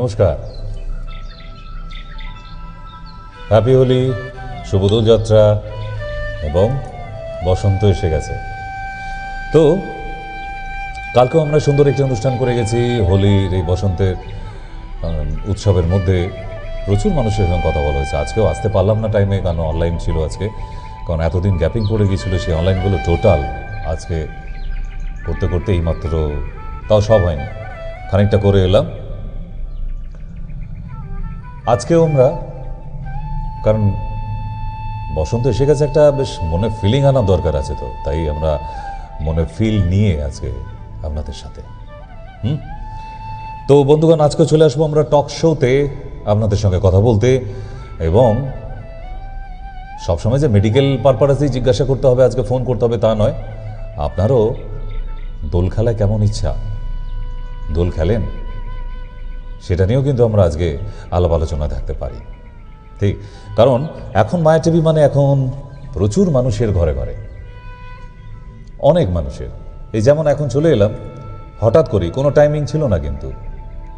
নমস্কার, হ্যাপি হোলি, শুভ দোলযাত্রা এবং বসন্ত এসে গেছে। তো কালকেও আমরা সুন্দর একটি অনুষ্ঠান করে গেছি। হোলির এই বসন্তের উৎসবের মধ্যে প্রচুর মানুষের সঙ্গে কথা বলা হয়েছে। আজকেও আসতে পারলাম না টাইমে, কারণ অনলাইন ছিল আজকে, কারণ এতদিন গ্যাপিং পড়ে গিয়েছিল। সেই অনলাইনগুলো টোটাল আজকে করতে করতে এইমাত্র, তাও সব হয়নি, খানিকটা করে এলাম। আজকেও আমরা, কারণ বসন্ত এসে গেছে, একটা বেশ মনে ফিলিং আনার দরকার আছে, তো তাই আমরা মনে ফিল নিয়ে আজকে আপনাদের সাথে তো বন্ধুগণ, আজকে চলে আসবো আমরা টক শোতে আপনাদের সঙ্গে কথা বলতে। এবং সবসময় যে মেডিকেল পারপাসেই জিজ্ঞাসা করতে হবে, আজকে ফোন করতে হবে তা নয়। আপনারও দোল খেলায় কেমন ইচ্ছা, দোল খেলেন, সেটা নিয়েও কিন্তু আমরা আজকে আলাপ আলোচনা থাকতে পারি। ঠিক, কারণ এখন মায়া টিভি মানে এখন প্রচুর মানুষের ঘরে ঘরে, অনেক মানুষের। এই যেমন এখন চলে এলাম হঠাৎ করেই, কোনো টাইমিং ছিল না, কিন্তু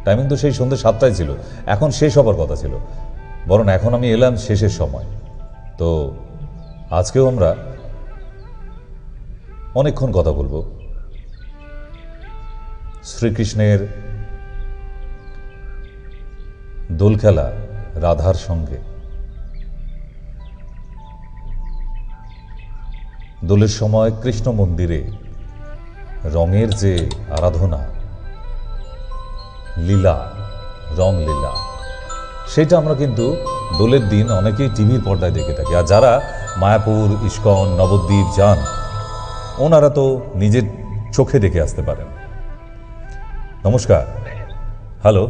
টাইমিং তো সেই সন্ধ্যে 7টায় ছিল, এখন শেষ হবার কথা ছিল, বরং এখন আমি এলাম শেষের সময়। তো আজকেও আমরা অনেকক্ষণ কথা বলবো শ্রীকৃষ্ণের দোল খেলা রাধার সঙ্গে। দোলের সময় কৃষ্ণ মন্দিরে রঙের যে আরাধনা, লীলা, রং লীলা, সেটা আমরা কিন্তু দোলের দিন অনেকেই টিভির পর্দায় দেখে থাকি। আর যারা মায়াপুর, ইস্কন, নবদ্বীপ যান, ওনারা তো নিজের চোখে দেখে আসতে পারেন। নমস্কার। হ্যালো।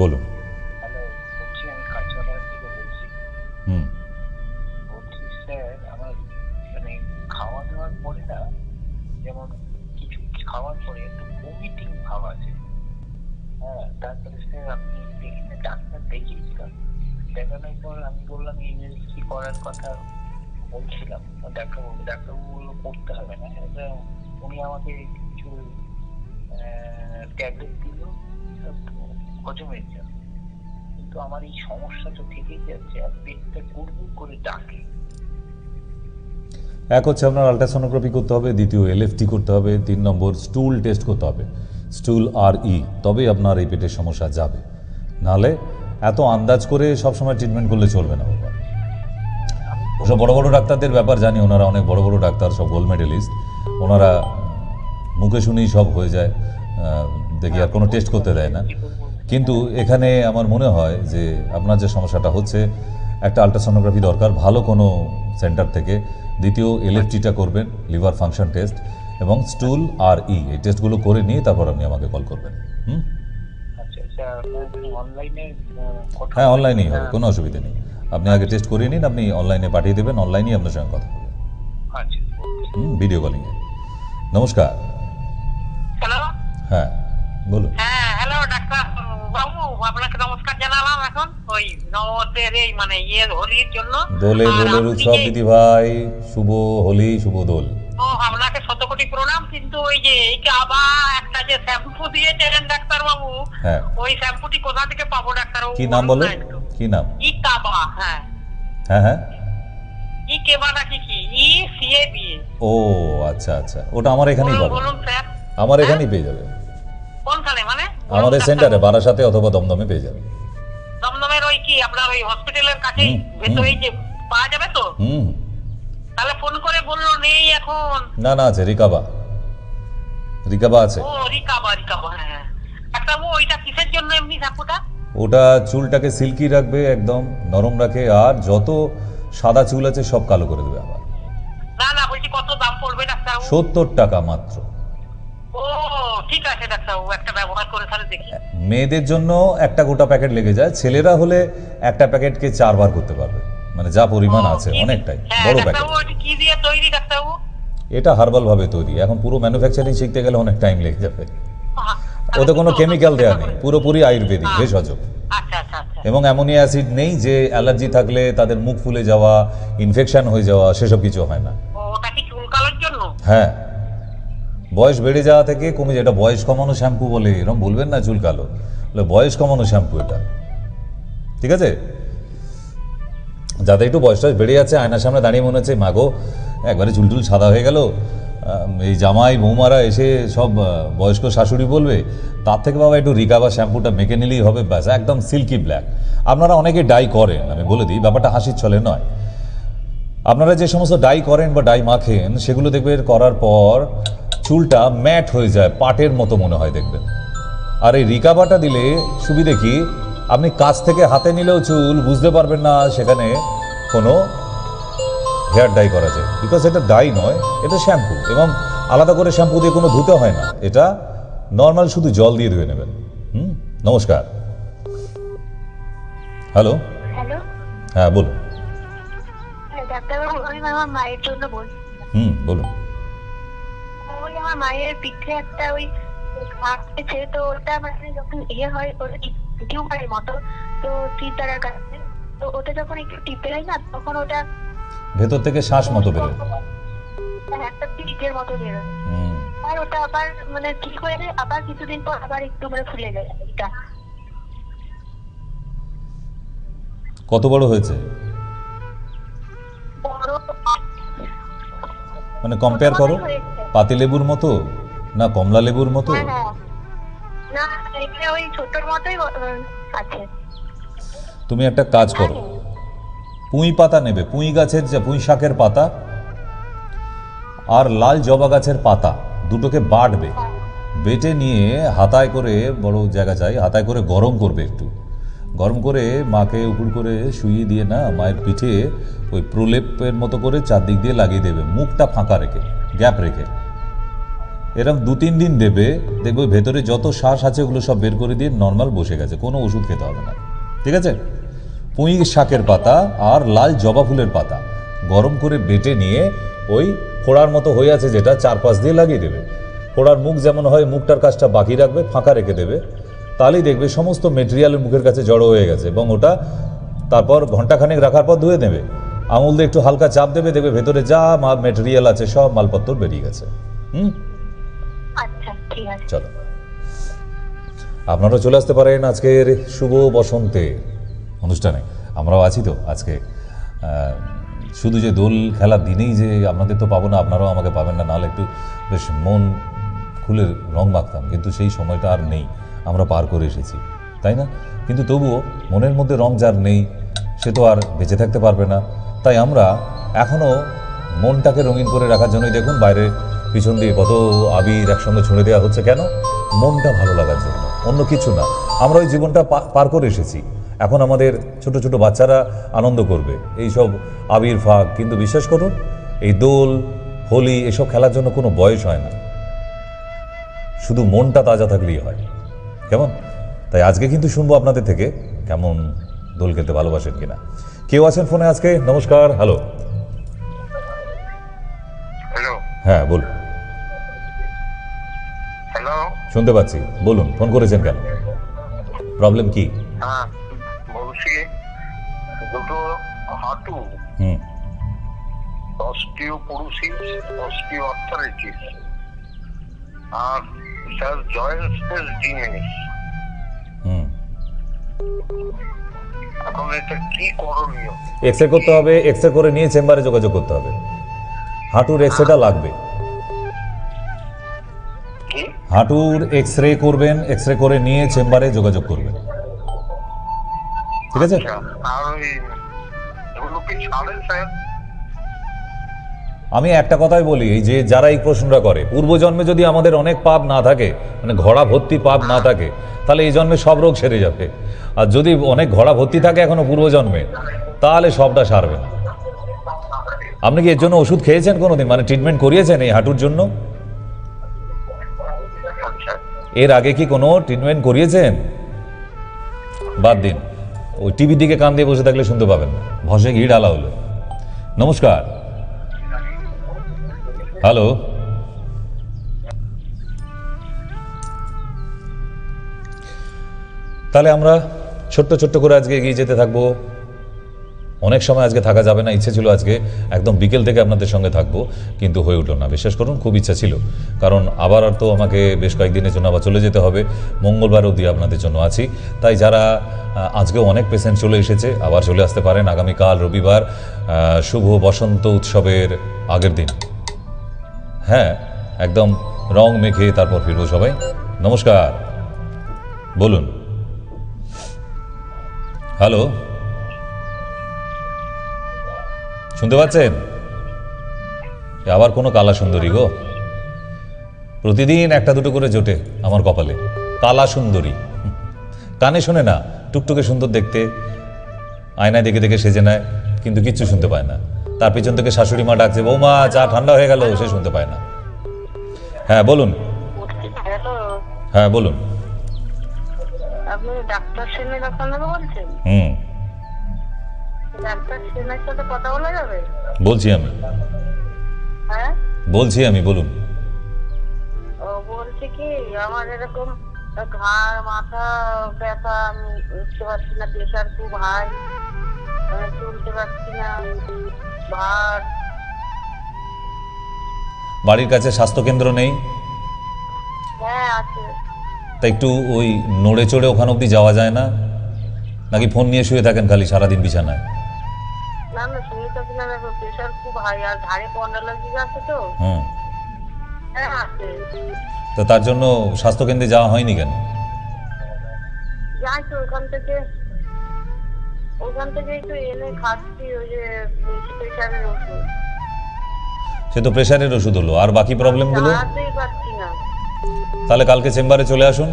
বলুন। খাওয়া দাওয়ার পরে না, যেমন কিছু খাওয়ার পরে একটু ভমিটিং ভাব আছে। হ্যাঁ, তারপরে স্যার আপনি দেখেন, ডাক্তার দেখিয়েছিলাম, দেখানোর পর আমি বললাম কি করার কথা বলছিলাম, ডাক্তারবাবু বললো করতে হবে না। উনি আমাকে কিছু ট্যাবলেট দিল হজমের জন্য, কিন্তু আমার এই সমস্যাটা থেকেই যাচ্ছে, আর পেটটা গুড়গুড় করে ডাকে। এক হচ্ছে আপনার আলট্রাসোনোগ্রাফি করতে হবে, দ্বিতীয় এলএফটি করতে হবে, 3 নম্বর স্টুল টেস্ট করতে হবে, স্টুল RE, তবেই আপনার এই পেটের সমস্যা যাবে। নাহলে এত আন্দাজ করে সবসময় ট্রিটমেন্ট করলে চলবে না বাবা। ওসব বড় বড় ডাক্তারদের ব্যাপার জানি, ওনারা অনেক বড় বড় ডাক্তার, সব গোল্ড মেডেলিস্ট, ওনারা মুখে শুনেই সব হয়ে যায়, দেখি আর কোনো টেস্ট করতে দেয় না। কিন্তু এখানে আমার মনে হয় যে আপনার যে সমস্যাটা হচ্ছে, একটা আলট্রাসোনোগ্রাফি দরকার ভালো কোনো সেন্টার থেকে, দ্বিতীয় এলএফটিটা করবেন, লিভার ফাংশন টেস্ট, এবং স্টুল RE, এই টেস্টগুলো করে নিয়ে তারপর আপনি আমাকে কল করবেন। হ্যাঁ, অনলাইনেই হবে, কোনো অসুবিধা নেই। আপনি আগে টেস্ট করিয়ে নিন, আপনি অনলাইনে পাঠিয়ে দেবেন, অনলাইনেই আপনার সঙ্গে কথা হবে, ভিডিও কলিংয়ে। নমস্কার। হ্যালো। হ্যাঁ বলুন। হ্যাঁ, হ্যালো ডাক্তার বাবু, আপনাকে নমস্কার জানালাম। এখন ওই নববর্ষের এই মানে হোলির জন্য দোলের উৎসব দিদি ভাই, শুভ হোলি, শুভ দোল। ও, আপনাকে শত কোটি প্রণাম। কিন্তু ওই যে এইটা আবার একটা যে শ্যাম্পু দিয়েছেন ডাক্তার বাবু, হ্যাঁ, ওই শ্যাম্পুটি কোথা থেকে পাবো ডাক্তার বাবু? কি নাম বলে, কি নাম? ইকাবা। হ্যাঁ হ্যাঁ হ্যাঁ, ইকেবা নাকি কি, ECAB। ও আচ্ছা আচ্ছা, ওটা আমার এখানেই পাবে, বলুন স্যার। আমার এখানেই পেয়ে যাবে। কোনখানে মানে? আমাদের সেন্টারে বারাসাতে অথবা দমদমে পেয়ে যাবে। দমদমের ওই কি আপনার ওই হসপিটালের কাছেই ভেতরেই যে পাওয়া যাবে তো? তাহলে ফোন করে বললো নেই এখন। না না, আছে, রিকাবা আছে। ও রিকাবা, হ্যাঁ। একটা ওইটা কিসের জন্য এমনি শ্যাম্পুটা? ওটা চুলটাকে সিল্কি রাখবে, একদম নরম রাখে, আর যত সাদা চুল আছে সব কালো করে দেবে আবার। না বলছি কত দাম পড়বে ডাক্তার? 70 টাকা মাত্র। ও ঠিক আছে ডাক্তারবাবু, একটা ব্যবহার করে তাহলে দেখি। মেয়েদের জন্য একটা গোটা প্যাকেট লেগে যায়, ছেলেরা হলে একটা প্যাকেটকে 4 বার করতে পারবে, মানে যা পরিমাণ আছে অনেকটাই বড় প্যাকেট। কি দিয়ে তৈরি ডাক্তারবাবু? এটা হার্বাল ভাবে তৈরি, এখন পুরো ম্যানুফ্যাকচারিং শিখতে গেলে অনেক টাইম লেগে যাবে। ওতে কোনো কেমিক্যাল দেওয়া নেই, পুরোপুরি আয়ুর্বেদিক ভেষজ। এবং অ্যামোনিয়া অ্যাসিড নেই যে অ্যালার্জি থাকলে তাদের মুখ ফুলে যাওয়া, ইনফেকশন হয়ে যাওয়া, সেসব কিছু হয় না। ওটা কি চুল কালোর জন্য? হ্যাঁ, বয়স বেড়ে যাওয়া থেকে কমে যায়, এটা বয়স কমানো শ্যাম্পু বলে, এরকম বলবেন না চুল কালো, বলে বয়স কমানো শ্যাম্পু এটা, ঠিক আছে? যাতে একটু বয়সটা বেড়ে যাচ্ছে, আয়নার সামনে দাঁড়িয়ে মনে হচ্ছে মাগো একবারে চুলটুল সাদা হয়ে গেল, এই জামাই বৌমারা এসে সব বয়স্ক শাশুড়ি বলবে, তার থেকে বাবা একটু রিকাবা শ্যাম্পুটা মেখে নিলেই হবে, ব্যাস একদম সিল্কি ব্ল্যাক। আপনারা অনেকে ডাই করেন, আমি বলে দিই, ব্যাপারটা হাসির ছলে নয়। আপনারা যে সমস্ত ডাই করেন বা ডাই মাখেন, সেগুলো দেখবেন করার পর চুলটা ম্যাট হয়ে যায়, পাটের মতো মনে হয় দেখবেন। আর এই রিকাবাটা দিলে সুবিধে কি, আপনি কাছ থেকে হাতে নিলেও চুল বুঝতে পারবেন না সেখানে কোনো হেয়ার ডাই করা যায়, বিকজ এটা ডাই নয়, এটা শ্যাম্পু, এবং আলাদা করে শ্যাম্পু দিয়ে কোনো ধুতে হয় না, এটা নর্মাল শুধু জল দিয়ে ধুয়ে নেবেন। নমস্কার। হ্যালো। হ্যালো, হ্যাঁ বলুন। ডাক্তারবাবু, আমি আমার মায়ের জন্য বলছি। বলুন। ওই আমার মায়ের পিঠে একটা ওই আছে, তো ওটা মানে যখন হয় ওটা টিউমারের মতো, তো চিতারার কাছে, তো ওটা যখন একটু টিপে হয় না, তখন ওটা ভেতর থেকে শ্বাস মতো বেরোয়, একটা পিঠের মতো বেরোয়, আর ওটা আবার মানে ঠিক হয়ে যায়, আবার কিছুদিন পর আবার একটু মানে ফুলে যায় এটা। কত বড় হয়েছে? বড় মানে কম্পেয়ার করো, পাতিলেবুর মতো না কমলা লেবুর মতো? হ্যাঁ, না এটা ওই ছোটর মতোই আছে। তুমি একটা কাজ করো, পুঁই পাতা নেবে, পুঁই গাছের যে পুঁই শাকের পাতা আর লাল জবা গাছের পাতা দুটোকে বাটবে, বেটে নিয়ে হাতায় করে, বড় জায়গা চাই, হাতায় করে গরম করবে, একটু গরম করে মাকে উপুড় করে শুইয়ে দিয়ে না মায়ের পিঠে ওই প্রলেপের মতো করে চারদিক দিয়ে লাগিয়ে দেবে, মুখটা ফাঁকা রেখে, গ্যাপ রেখে, এরকম 2-3 দিন দেবে, দেখবে ভেতরে যত শ্বাস আছে ওগুলো সব বের করে দিয়ে নর্মাল বসে গেছে, কোনো ওষুধ খেতে হবে না, ঠিক আছে? পুঁই শাকের পাতা আর লাল জবা ফুলের পাতা গরম করে বেটে নিয়ে ওই ফোড়ার মতো হয়ে আছে যেটা, 4-5 দিয়ে লাগিয়ে দেবে। ফোড়ার মুখ যেমন হয়, মুখটার কাজটা বাকি রাখবে, ফাঁকা রেখে দেবে, তাহলেই দেখবে সমস্ত মেটেরিয়ালের মুখের কাছে জড়ো হয়ে গেছে, এবং ওটা তারপর ঘন্টাখানেক রাখার পর ধুয়ে নেবে, আঙুল দিয়ে একটু হালকা চাপ দেবে, দেখবে ভেতরে যা মেটেরিয়াল আছে সব মালপত্র বেরিয়ে গেছে। আচ্ছা, ঠিক আছে। চলো, আপনারা চলে আসতে পারেন আজকের শুভ বসন্তের অনুষ্ঠানে, আমরাও আছি তো আজকে। শুধু যে দোল খেলার দিনেই যে আপনাদের তো পাবো না, আপনারাও আমাকে পাবেন না, নাহলে একটু বেশ মন খুলে রং মাখতাম, কিন্তু সেই সময়টা আর নেই, আমরা পার করে এসেছি, তাই না? কিন্তু তবুও মনের মধ্যে রং যার নেই সে তো আর বেঁচে থাকতে পারবে না, তাই আমরা এখনও মনটাকে রঙিন করে রাখার জন্যই দেখুন বাইরে পিছন দিয়ে কত আবির একসঙ্গে ছুঁড়ে দেওয়া হচ্ছে, কেন? মনটা ভালো লাগার জন্য, অন্য কিছু না। আমরা ওই জীবনটা পার করে এসেছি, এখন আমাদের ছোট ছোট বাচ্চারা আনন্দ করবে এই সব আবির ফাঁক, কিন্তু বিশ্বাস করুন এই দোল হোলি এসব খেলার জন্য কোনো বয়স হয় না, শুধু মনটা তাজা থাকলেই হয়, কেমন? তাই আজকে কিন্তু শুনবো আপনাদের থেকে কেমন দোল খেলতে ভালোবাসেন কিনা। কেউ আছেন ফোনে আজকে? নমস্কার। হ্যালো। হ্যালো। হ্যাঁ বলুন। হ্যালো। শুনতে পাচ্ছি, বলুন, ফোন করেছেন কেন, প্রবলেম কি? হ্যাঁ বলছি, দুটো হাঁটু, অস্টিওপোরোসিস, অস্টিওআর্থ্রাইটিস, আর স্যার জয়েন্ট স্পেস ডিমিনিশ। এখন এটা কি করণীয়? এক্সরে করতে হবে, এক্সরে করে নিয়ে চেম্বারে যোগাযোগ করতে হবে, হাঁটুর এক্সরেটা লাগবে, হাঁটুর এক্সরে করবেন, এক্সরে করে নিয়ে চেম্বারে যোগাযোগ করবেন, ঠিক আছে? আর ওই এগুলো কি ছাড়েন স্যার? আমি একটা কথাই বলি, এই যে যারা এই প্রশ্নটা করে, পূর্বজন্মে যদি আমাদের অনেক পাপ না থাকে, মানে ঘোড়া ভর্তি পাপ না থাকে, তাহলে এই জন্মে সব রোগ সেরে যাবে, আর যদি অনেক ঘোড়া ভর্তি থাকে এখনো পূর্বজন্মে, তাহলে সবটা সারবে না। আপনি কি এর জন্য ওষুধ খেয়েছেন কোনোদিন, মানে ট্রিটমেন্ট করিয়েছেন এই হাঁটুর জন্য? এর আগে কি কোনো ট্রিটমেন্ট করিয়েছেন? বাদ দিন, ওই টিভির দিকে কান দিয়ে বসে থাকলে শুনতে পাবেন না, ভসে ঘি ঢালা হলো। নমস্কার। হ্যালো। তাহলে আমরা ছোট্ট ছোট্ট করে আজকে এগিয়ে যেতে থাকবো। অনেক সময় আজকে থাকা যাবে না, ইচ্ছে ছিল আজকে একদম বিকেল থেকে আপনাদের সঙ্গে থাকবো, কিন্তু হয়ে উঠলো না। বিশ্বাস করুন, খুব ইচ্ছা ছিল, কারণ আবার আর তো আমাকে বেশ কয়েকদিনের জন্য আবার চলে যেতে হবে। মঙ্গলবার অবধি আপনাদের জন্য আছি। তাই যারা আজকেও অনেক পেশেন্ট চলে এসেছে, আবার চলে আসতে পারেন আগামীকাল রবিবার, শুভ বসন্ত উৎসবের আগের দিন। হ্যাঁ, একদম রং মেখে তারপর ফিরবো সবাই। নমস্কার, বলুন। হ্যালো, শুনতে পাচ্ছেন? আবার কোনো কালা সুন্দরী গো, প্রতিদিন একটা দুটো করে জোটে আমার কপালে। কালা সুন্দরী, কানে শোনে না, টুকটুকে সুন্দর দেখতে, আয়নায় দেখে দেখে সেজে নেয়, কিন্তু কিচ্ছু শুনতে পায় না। তার পিছন থেকে শাশুড়ি মা ডাকছে, বৌমা চা ঠান্ডা হয়ে গেল, সে শুনতে পায় না। হ্যাঁ বলুন। হ্যালো, হ্যাঁ বলুন। আপনি ডাক্তার সেনের আপনাকে বলছেন? ডাক্তার সেনের সাথে কথা বলা যাবে? বলছি আমি, হ্যাঁ বলছি আমি, বলুন। ও বলছি কি, আমার এরকম ঘাড় মাথা ব্যথা, আমি উঠতে পারছি না, প্রেশার খুব হাই, চলতে পারছি না, ভার। বাড়ির কাছে স্বাস্থ্যকেন্দ্র নেই? হ্যাঁ আছে। তা একটু ওই নড়ে চড়ে ওখান অবধি যাওয়া যায় না? নাকি ফোন নিয়ে শুয়ে থাকেন খালি সারাদিন বিছানায়? না না, শুনে থাকি না, প্রেশার খুব হাই, আর ঘাড়ে পন্ডালজি আছে তো। হুম, হ্যাঁ আছে। তো তার জন্য স্বাস্থ্যকেন্দ্রে যাওয়া হয়নি কেন? যাই তো ওখান থেকে একটু এনে খাচ্ছি, ওই যে প্রেশারের ওষুধ। সে তো প্রেশারের ওষুধ হলো, আর বাকি প্রবলেমগুলো? চালাতেই পারছি না। তাহলে কালকে চেম্বারে চলে আসুন।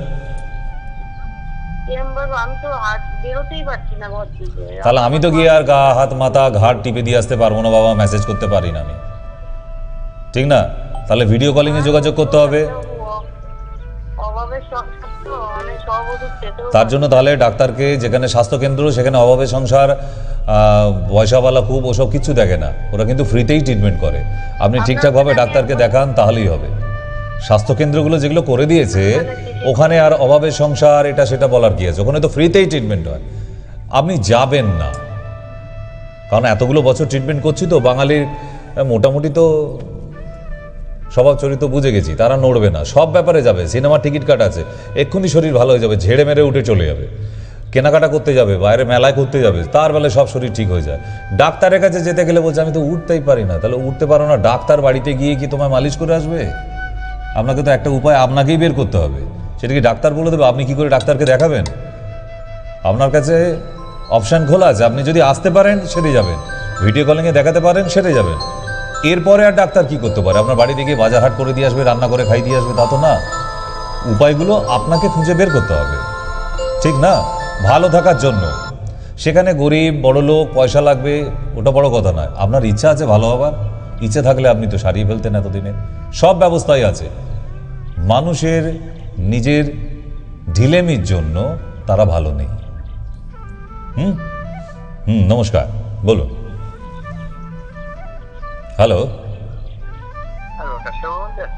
আমি তো বেরোতেই পারছি না ঘর থেকে। তাহলে আমি তো গিয়ে আর গা হাত মাথা ঘাট টিপে দিয়ে আসতে পারবো না বাবা, মেসেজ করতে পারি না আমি, ঠিক না? তাহলে ভিডিও কলিংয়ে যোগাযোগ করতে হবে। অভাবের সংসার তো, অনেক সব ওষুধ খেতেও তার জন্য তাহলে ডাক্তারকে, যেখানে স্বাস্থ্যকেন্দ্র সেখানে অভাবের সংসার, পয়সাওয়ালা খুব, ওসব কিছু দেখে না, ওরা কিন্তু ফ্রিতেই ট্রিটমেন্ট করে। আপনি ঠিকঠাকভাবে ডাক্তারকে দেখান, তাহলেই হবে। স্বাস্থ্যকেন্দ্রগুলো যেগুলো করে দিয়েছে, ওখানে আর অভাবের সংসার এটা সেটা বলার কি আছে? ওখানে তো ফ্রিতেই ট্রিটমেন্ট হয়। আপনি যাবেন না, কারণ এতগুলো বছর ট্রিটমেন্ট করছি তো, বাঙালির মোটামুটি তো স্বভাব চরিত্র বুঝে গেছি, তারা নড়বে না, সব ব্যাপারে যাবে। সিনেমার টিকিট কাট আছে, এক্ষুনি শরীর ভালো হয়ে যাবে, ঝেড়ে মেরে উঠে চলে যাবে, কেনাকাটা করতে যাবে, বাইরে মেলায় করতে যাবে, তার বেলায় সব শরীর ঠিক হয়ে যায়। ডাক্তারের কাছে যেতে গেলে বলছে আমি তো উঠতেই পারি না। তাহলে উঠতে পারো না, ডাক্তার বাড়িতে গিয়ে কি তোমায় মালিশ করে আসবে? আপনাকে তো একটা উপায় আপনাকেই বের করতে হবে, সেটা কি ডাক্তার বলে দেবে? আপনি কি করে ডাক্তারকে দেখাবেন? আপনার কাছে অপশান খোলা আছে, আপনি যদি আসতে পারেন সেরে যাবেন, ভিডিও কলিংয়ে দেখাতে পারেন সেরে যাবেন। এরপরে আর ডাক্তার কি করতে পারে? আপনার বাড়িতে গিয়ে বাজার হাট করে দিয়ে আসবে, রান্না করে খাই দিয়ে আসবে, তা তো না। উপায়গুলো আপনাকে খুঁজে বের করতে হবে, ঠিক না? ভালো থাকার জন্য। সেখানে গরিব বড়লোক পয়সা লাগবে, ওটা বড় কথা নয়। আপনার ইচ্ছা আছে ভালো হবার, ইচ্ছে থাকলে আপনি তো সারিয়ে ফেলতেন এতদিনে। সব ব্যবস্থাই আছে। মানুষের নিজের ঢিলেমির জন্য তারা ভালো নেই। নমস্কার, বলুন। হ্যালো। হ্যালো, ডাক্তার বলছেন?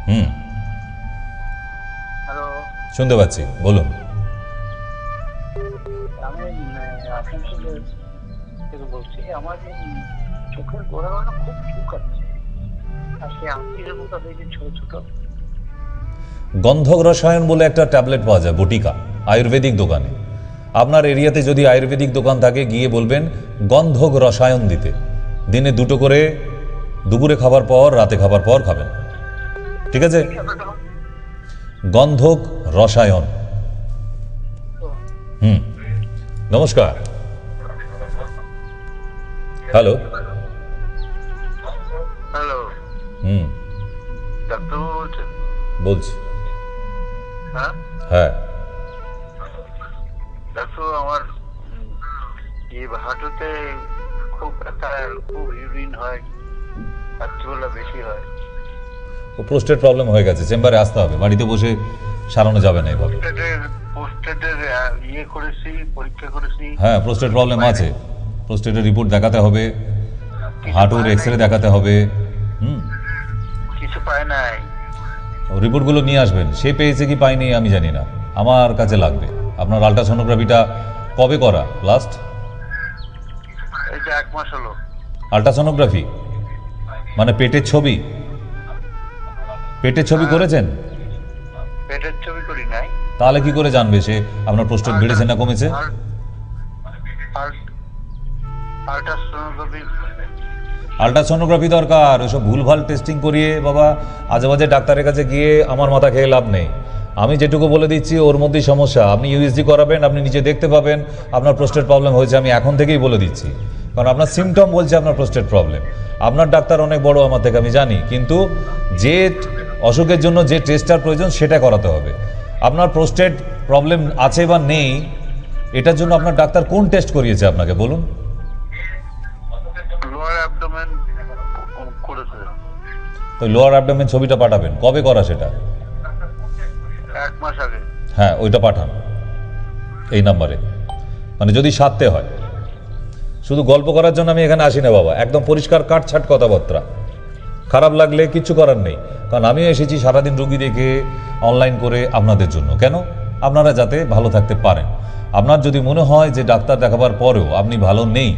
হ্যালো, শুনতে পাচ্ছি, বলুন। আমি আসানসোল থেকে বলছি। আমার চোখের গোড়াগুলো খুব চুকাচ্ছে, আর সে আংটির মতো হয়েছে ছোট ছোট। গন্ধক রসায়ন বলে একটা ট্যাবলেট পাওয়া যায় বটিকা, আয়ুর্বেদিক দোকানে। আপনার এরিয়াতে যদি আয়ুর্বেদিক দোকান থাকে, গিয়ে বলবেন গন্ধক রসায়ন দিতে। দিনে 2টো করে, দুপুরে খাবার পর, রাতে খাবার পর খাবেন, ঠিক আছে? গন্ধক রসায়ন। নমস্কার। হ্যালো। হ্যালো, ডাক্তার বলছেন? বলছি। হ্যাঁ হ্যাঁ, ডাক্তার, আমার হাঁটুতে খুব ব্যথা, খুব ইউরিন হয়, রাত্রিবেলা বেশি হয়। ও প্রোস্টেট প্রবলেম হয়ে গেছে, চেম্বারে আসতে হবে, বাড়িতে বসে সারানো যাবে না এভাবে। পোস্টেটের ইয়ে করেছি, পরীক্ষা করেছি। হ্যাঁ, প্রোস্টেট প্রবলেম আছে, প্রোস্টেটের রিপোর্ট দেখাতে হবে, হাঁটুর এক্সরে দেখাতে হবে। কিছু পায় নাই। রিপোর্টগুলো নিয়ে আসবেন, সে পেয়েছে কি পায়নি আমি জানি না, আমার কাছে লাগবে। আপনার আলট্রাসোনোগ্রাফিটা কবে করা লাস্ট? এই হচ্ছে 1 মাস হলো। আল্ট্রাসোনোগ্রাফি মানে পেটের ছবি করেছেন? পেটের ছবি করি নাই। তাহলে কি করে জানবে সে আপনার প্রোস্টেট বেড়েছে না কমেছে? আল্ট্রাসোনোগ্রাফি আল্ট্রাসোনোগ্রাফি দরকার। ওইসব ভুলভাল টেস্টিং করিয়ে বাবা আজে বাজে ডাক্তারের কাছে গিয়ে আমার মাথা খেয়ে লাভ নেই। আমি যেটুকু বলে দিচ্ছি ওর মধ্যেই সমস্যা। আপনি ইউএসজি করাবেন, আপনি নিজে দেখতে পাবেন আপনার প্রোস্টেট প্রবলেম হয়েছে। আমি এখন থেকেই বলে দিচ্ছি, কারণ আপনার সিমটম বলছে আপনার প্রোস্টেট প্রবলেম। আপনার ডাক্তার অনেক বড় আমার থেকে, আমি জানি, কিন্তু যে অসুখের জন্য যে টেস্টটার প্রয়োজন সেটা করাতে হবে। আপনার প্রোস্টেট প্রবলেম আছে বা নেই এটার জন্য আপনার ডাক্তার কোন টেস্ট করিয়েছে আপনাকে বলুন? লোয়ার অ্যাবডোমেন করেছে। তো লোয়ার অ্যাবডোমেন ছবিটা পাঠাবেন। কবে করা সেটা? 1 মাস আগে। হ্যাঁ, ওইটা পাঠান এই নাম্বারে, মানে যদি সারতে হয়। শুধু গল্প করার জন্য আমি এখানে আসি না বাবা, একদম পরিষ্কার কাটছাট কথাবার্তা। খারাপ লাগলে কিচ্ছু করার নেই, কারণ আমিও এসেছি সারাদিন রুগী দেখে অনলাইন করে আপনাদের জন্য। কেন? আপনারা যাতে ভালো থাকতে পারেন। আপনার যদি মনে হয় যে ডাক্তার দেখাবার পরেও আপনি ভালো নেই,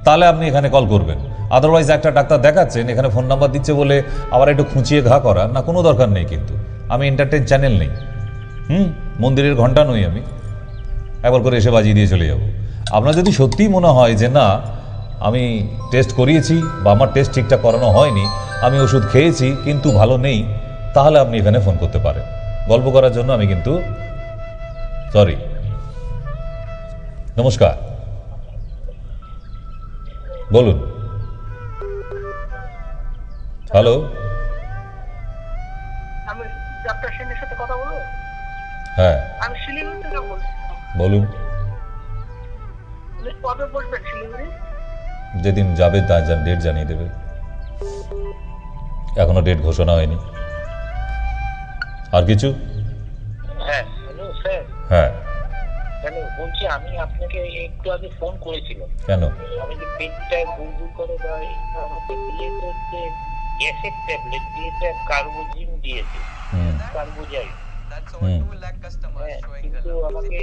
তাহলে আপনি এখানে কল করবেন। আদারওয়াইজ একটা ডাক্তার দেখাচ্ছেন, এখানে ফোন নাম্বার দিচ্ছে বলে আবার একটু খুঁচিয়ে ঘা করা না, কোনো দরকার নেই। কিন্তু আমি এন্টারটেন চ্যানেল নেই, মন্দিরের ঘন্টা নই আমি, একবার করে এসে বাজিয়ে দিয়ে চলে যাব। আপনার যদি সত্যিই মনে হয় যে না আমি টেস্ট করিয়েছি বা আমার টেস্ট ঠিকঠাক করানো হয়নি, আমি ওষুধ খেয়েছি কিন্তু ভালো নেই, তাহলে আপনি এখানে ফোন করতে পারেন। গল্প করার জন্য আমি কিন্তু সরি। নমস্কার, বলুন। হ্যালো, আমি ডাক্তার সেনের সাথে কথা বলবো? হ্যাঁ আমি শিলিগুড়ি থেকে বলছি। বলুন। উনি কবে বসবেন শিলিগুড়ি? যেদিন যাবে তার ডেট জানিয়ে দেবে। এখনো ডেট ঘোষণা হয়নি। আর কিছু? হ্যাঁ, হ্যালো স্যার। হ্যাঁ, হ্যালো, বলছি আমি আপনাকে একটু আগে ফোন করেছিলাম। কেন? আমি যে পেটটা গুড়গুড় করে বা আমাকে দিয়েছে হচ্ছে গ্যাসের ট্যাবলেট দিয়েছে, কার্বোজিন দিয়েছে, কার্বোজাইড। কিন্তু আমাকে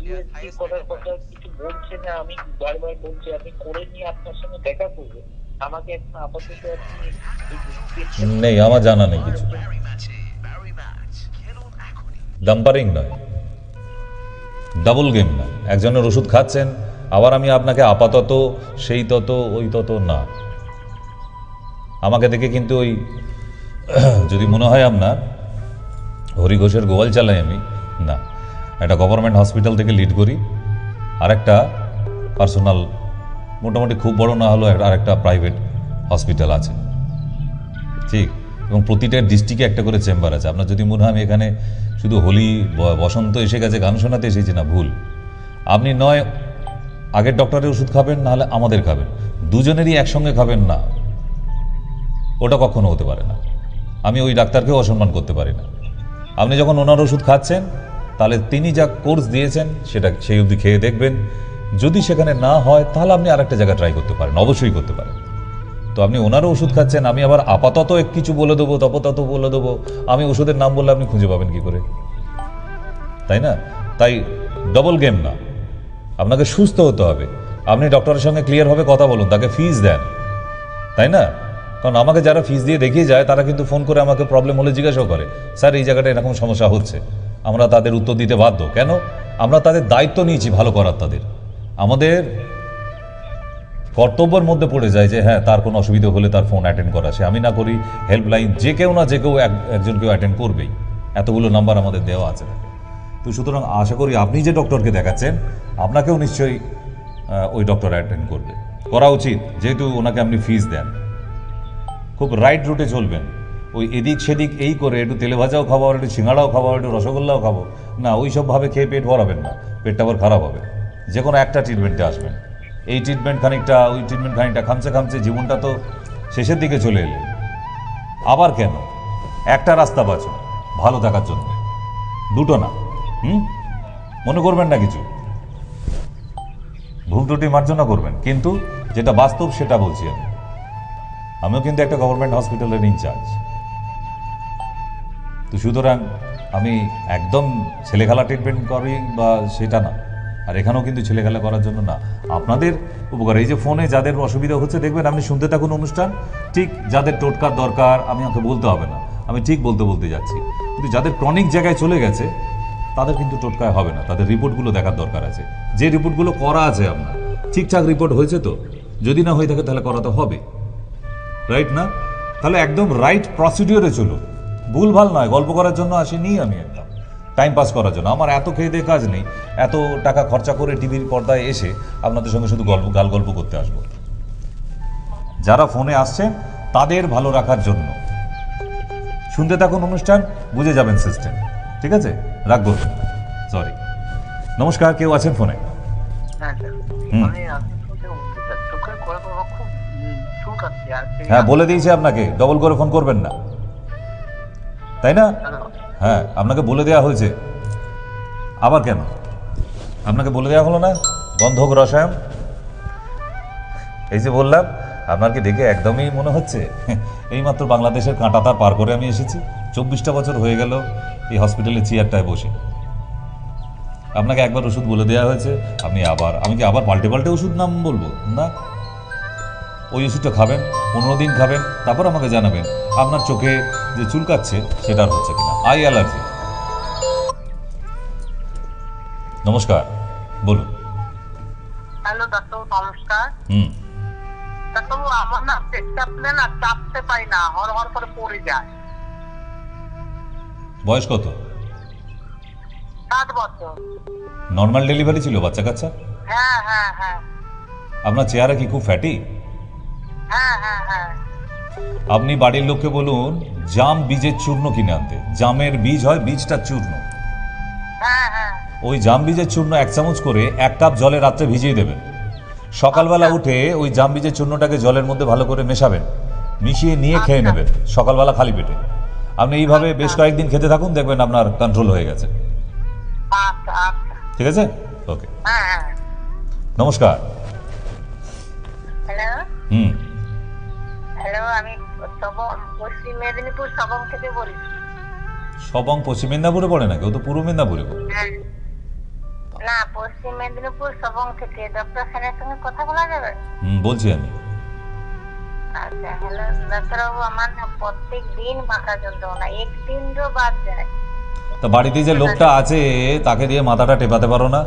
ইউএসজি করার কথা কিছু বলছে না। আমি বারবার বলছি আমি করে নিয়ে আপনার সঙ্গে দেখা করবো। আমাকে এখন আপাতত আপনি নেই, আমার জানা নেই কিছু। ডাম্পারিং নয়, ডাবল গেম না। একজনের ওষুধ খাচ্ছেন, আবার আমি আপনাকে আপাতত সেই তত ওই তত না। আমাকে দেখে কিন্তু ওই যদি মনে হয় আপনার হরি ঘোষের গোয়াল চালাই আমি, না। একটা গভর্নমেন্ট হসপিটাল থেকে লিড করি, আরেকটা পার্সোনাল, মোটামুটি খুব বড় না হলেও আরেকটা প্রাইভেট হসপিটাল আছে, ঠিক। এবং প্রতিটা ডিস্ট্রিক্টে একটা করে চেম্বার আছে। আপনার যদি মনে হয় আমি এখানে শুধু হোলি বসন্ত এসে গেছে গান শোনাতে এসেছি, না, ভুল। আপনি নয় আগের ডক্টরের ওষুধ খাবেন, নাহলে আমাদের খাবেন, দুজনেরই একসঙ্গে খাবেন না, ওটা কখনো হতে পারে না। আমি ওই ডাক্তারকেও অসম্মান করতে পারি না। আপনি যখন ওনার ওষুধ খাচ্ছেন, তাহলে তিনি যা কোর্স দিয়েছেন সেটা সেই অবধি খেয়ে দেখবেন। যদি সেখানে না হয় তাহলে আপনি আরেকটা জায়গায় ট্রাই করতে পারেন, অবশ্যই করতে পারেন। তো আপনি ওনারও ওষুধ খাচ্ছেন, আমি আবার আপাতত কিছু বলে দেবো, তপতত বলে দেবো। আমি ওষুধের নাম বললে আপনি খুঁজে পাবেন কি করে, তাই না? তাই ডবল গেম না, আপনাকে সুস্থ হতে হবে। আপনি ডক্টরের সঙ্গে ক্লিয়ারভাবে কথা বলুন, তাকে ফিস দেন, তাই না? কারণ আমাকে যারা ফিস দিয়ে দেখিয়ে যায় তারা কিন্তু ফোন করে আমাকে প্রবলেম হলে জিজ্ঞাসাও করে, স্যার এই জায়গাটা এরকম সমস্যা হচ্ছে। আমরা তাদের উত্তর দিতে বাধ্য। কেন? আমরা তাদের দায়িত্ব নিয়েছি ভালো করার। তাদের আমাদের কর্তব্যের মধ্যে পড়ে যায় যে হ্যাঁ তার কোনো অসুবিধা হলে তার ফোন অ্যাটেন্ড করা। সে আমি না করি, হেল্পলাইন যে কেউ না যে কেউ একজনকেও অ্যাটেন্ড করবেই। এতগুলো নাম্বার আমাদের দেওয়া আছে। তো সুতরাং আশা করি আপনি যে ডক্টরকে দেখাচ্ছেন আপনাকেও নিশ্চয়ই ওই ডক্টর অ্যাটেন্ড করবে, করা উচিত, যেহেতু ওনাকে আপনি ফিস দেন। খুব রাইট রুটে চলবেন। ওই এদিক সেদিক এই করে একটু তেলে ভাজাও খাবো, একটু সিঙ্গাড়াও খাবো, একটু রসগোল্লাও খাবো না, ওই সবভাবে খেয়ে পেট ভরাবেন না, পেটটা আবার খারাপ হবে। যে কোনো একটা ট্রিটমেন্টে আসবেন, এই ট্রিটমেন্ট খানিকটা, ওই ট্রিটমেন্ট খানিকটা, খামচে খামচে জীবনটা তো শেষের দিকে চলে এলে। আবার কেন? একটা রাস্তা বাঁচো ভালো থাকার জন্য, দুটো না। মনে করবেন না কিছু, ভুল ত্রুটি মার্জনা করবেন, কিন্তু যেটা বাস্তব সেটা বলছি আমি। আমিও কিন্তু একটা গভর্নমেন্ট হসপিটালের ইনচার্জ। তো সুতরাং আমি একদম ছেলেখেলা ট্রিটমেন্ট করি বা সেটা না, আর এখানেও কিন্তু ছেলেখেলা করার জন্য না, আপনাদের উপকার। এই যে ফোনে যাদের অসুবিধা হচ্ছে দেখবেন আপনি শুনতে থাকুন অনুষ্ঠান, ঠিক যাদের টোটকার দরকার আমি আমাকে বলতে হবে না, আমি ঠিক বলতে যাচ্ছি, কিন্তু যাদের ক্রনিক জায়গায় চলে গেছে তাদের কিন্তু টোটকায় হবে না, তাদের রিপোর্টগুলো দেখার দরকার আছে। যে রিপোর্টগুলো করা আছে আপনার ঠিকঠাক রিপোর্ট হয়েছে তো, যদি না হয়ে থাকে তাহলে করাতে হবে, রাইট না? তাহলে একদম রাইট প্রসিডিওরে চলুন, ভুলভাল নয়। গল্প করার জন্য আসিনি আমি, একদম টাইম পাস করার জন্য। আমার এত খেয়ে দিয়ে কাজ নেই, এত টাকা খরচা করে টিভির পর্দায় এসে আপনাদের সঙ্গে শুধু গল্প করতে আসবো। যারা ফোনে আসছেন তাদের ভালো রাখার জন্য শুনতে থাকুন অনুষ্ঠান, বুঝে যাবেন সিস্টেম, ঠিক আছে? রাগ করবেন না, সরি। নমস্কার, কেউ আছেন ফোনে? হ্যাঁ স্যার, হুম। আমি শুনতে বলছি স্যার, চোখের কোড়া কোড়া খুব চুলকাচ্ছে আর হ্যাঁ, বলে দিয়েছি আপনাকে ডবল করে ফোন করবেন না, তাই না? হ্যাঁ, আপনাকে বলে দেওয়া হয়েছে, আবার কেন? আপনাকে বলে দেওয়া হলো না গন্ধক রসায়ন? এই যে বললাম, আপনার কি দেখে একদমই মনে হচ্ছে এইমাত্র বাংলাদেশের কাঁটাতার পার করে আমি এসেছি, 24টা বছর হয়ে গেল এই হসপিটালের চেয়ারটায় বসে। আপনাকে একবার ওষুধ বলে দেওয়া হয়েছে, আমি কি আবার পাল্টে ওষুধ নাম বলবো না? ওই ওষুধটা খাবেন, 15 দিন খাবেন, তারপর আমাকে জানাবেন আপনার চোখে যে চুলকাচ্ছে সেটা আর হচ্ছে কিনা। I allergy. নমস্কার, বলুন। হ্যালো ডাক্তারবাবু, নমস্কার। হুম। ডাক্তারবাবু, আমার না পেটটা না চাপতে পারি না, হর করে পড়ে যায়। বয়স কত? 7 বছর। নর্মাল ডেলিভারি ছিল বাচ্চা কাচ্চা? হ্যাঁ হ্যাঁ হ্যাঁ আপনার চেহারা কি খুব ফ্যাটি? হ্যাঁ হ্যাঁ হ্যাঁ। আপনি বাড়ির লোককে বলুন জাম বীজের চূর্ণ কিনে আনতে। জামের বীজ হয়, বীজটা চূর্ণ। হ্যাঁ হ্যাঁ। ওই জাম বীজের চূর্ণ 1 চামচ করে 1 কাপ জলে রাত্রে ভিজিয়ে দেবেন। সকালবেলা উঠে ওই জাম বীজের চূর্ণটাকে জলের মধ্যে ভালো করে মেশাবেন, মিশিয়ে নিয়ে খেয়ে নেবেন সকালবেলা খালি পেটে। আপনি এইভাবে বেশ কয়েকদিন খেতে থাকুন, দেখবেন আপনার কন্ট্রোল হয়ে গেছে। আচ্ছা আচ্ছা। ঠিক আছে, ওকে, হ্যাঁ হ্যাঁ। নমস্কার। হ্যালো হুম। হ্যালো, আমি পশ্চিম মেদিনীপুর সবং থেকে বলছি। সবং পশ্চিম মেদিনীপুরে পড়ে নাকি? ও তো পূর্ব মেদিনীপুরে পড়ে। হ্যাঁ, না, পশ্চিম মেদিনীপুর সবং থেকে। ডক্টর সেনের সঙ্গে কথা বলা যাবে? বলছি আমি। আচ্ছা, হ্যালো ডাক্তারবাবু, আমার না প্রত্যেক দিন মাথা যন্ত্রণা, একদিনও বাদ যায়। তা বাড়িতে যে লোকটা আছে তাকে দিয়ে মাথাটা টেপাতে পারো না?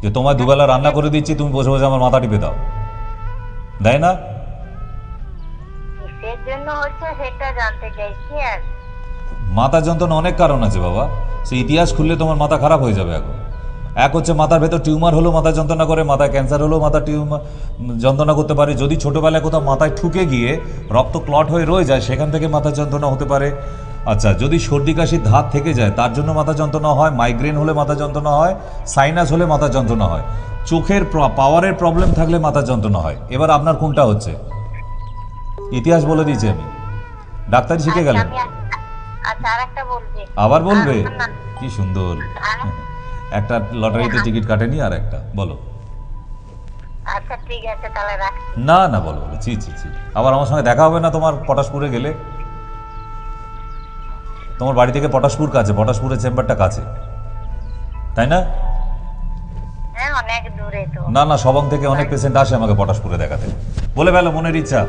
যে তোমায় দুবেলা রান্না করে দিচ্ছি, তুমি বসে বসে আমার মাথা টিপে দাও, দেয় না? কিসের জন্য হচ্ছে সেটা জানতে চাইছি। আর মাথা যন্ত্রণা অনেক কারণ আছে বাবা, সেই ইতিহাস খুললে তোমার মাথা খারাপ হয়ে যাবে। এখন এক হচ্ছে মাথার ভেতর টিউমার হলেও মাথা যন্ত্রণা করে, মাথায় ক্যান্সার হলেও মাথা টিউমার যন্ত্রণা করতে পারে। যদি ছোটোবেলায় কোথাও মাথায় ঠুকে গিয়ে রক্ত ক্লট হয়ে রয়ে যায়, সেখান থেকে মাথা যন্ত্রণা হতে পারে। আচ্ছা, যদি সর্দি কাশির ধাত থেকে যায় তার জন্য মাথা যন্ত্রণা হয়, মাইগ্রেন হলে মাথা যন্ত্রণা হয়, সাইনাস হলে মাথা যন্ত্রণা হয়, চোখের পাওয়ারের প্রবলেম থাকলে মাথা যন্ত্রণা হয়। এবার আপনার কোনটা হচ্ছে? ইতিহাস বলে দিয়েছি আমি, ডাক্তারি শিখে গেলেন। আচ্ছা, আর একটা বলছি। আবার বলবে? কি সুন্দর, আর- একটা লটারিতে টিকিট কাটেনি আর একটা বলো। আচ্ছা ঠিক আছে, তাহলে রাখছি। না না, বলো বলো। ছি ছি ছি, আবার আমার সঙ্গে দেখা হবে না তোমার পটাশপুরে গেলে? তোমার বাড়ি থেকে পটাশপুর কাছে, পটাশপুরের চেম্বারটা কাছে, তাই না? হ্যাঁ, অনেক দূরে তো। না না, সবং থেকে অনেক পেশেন্ট আসে আমাকে পটাশপুরে দেখাতে। বলে ফেলো মনের ইচ্ছা,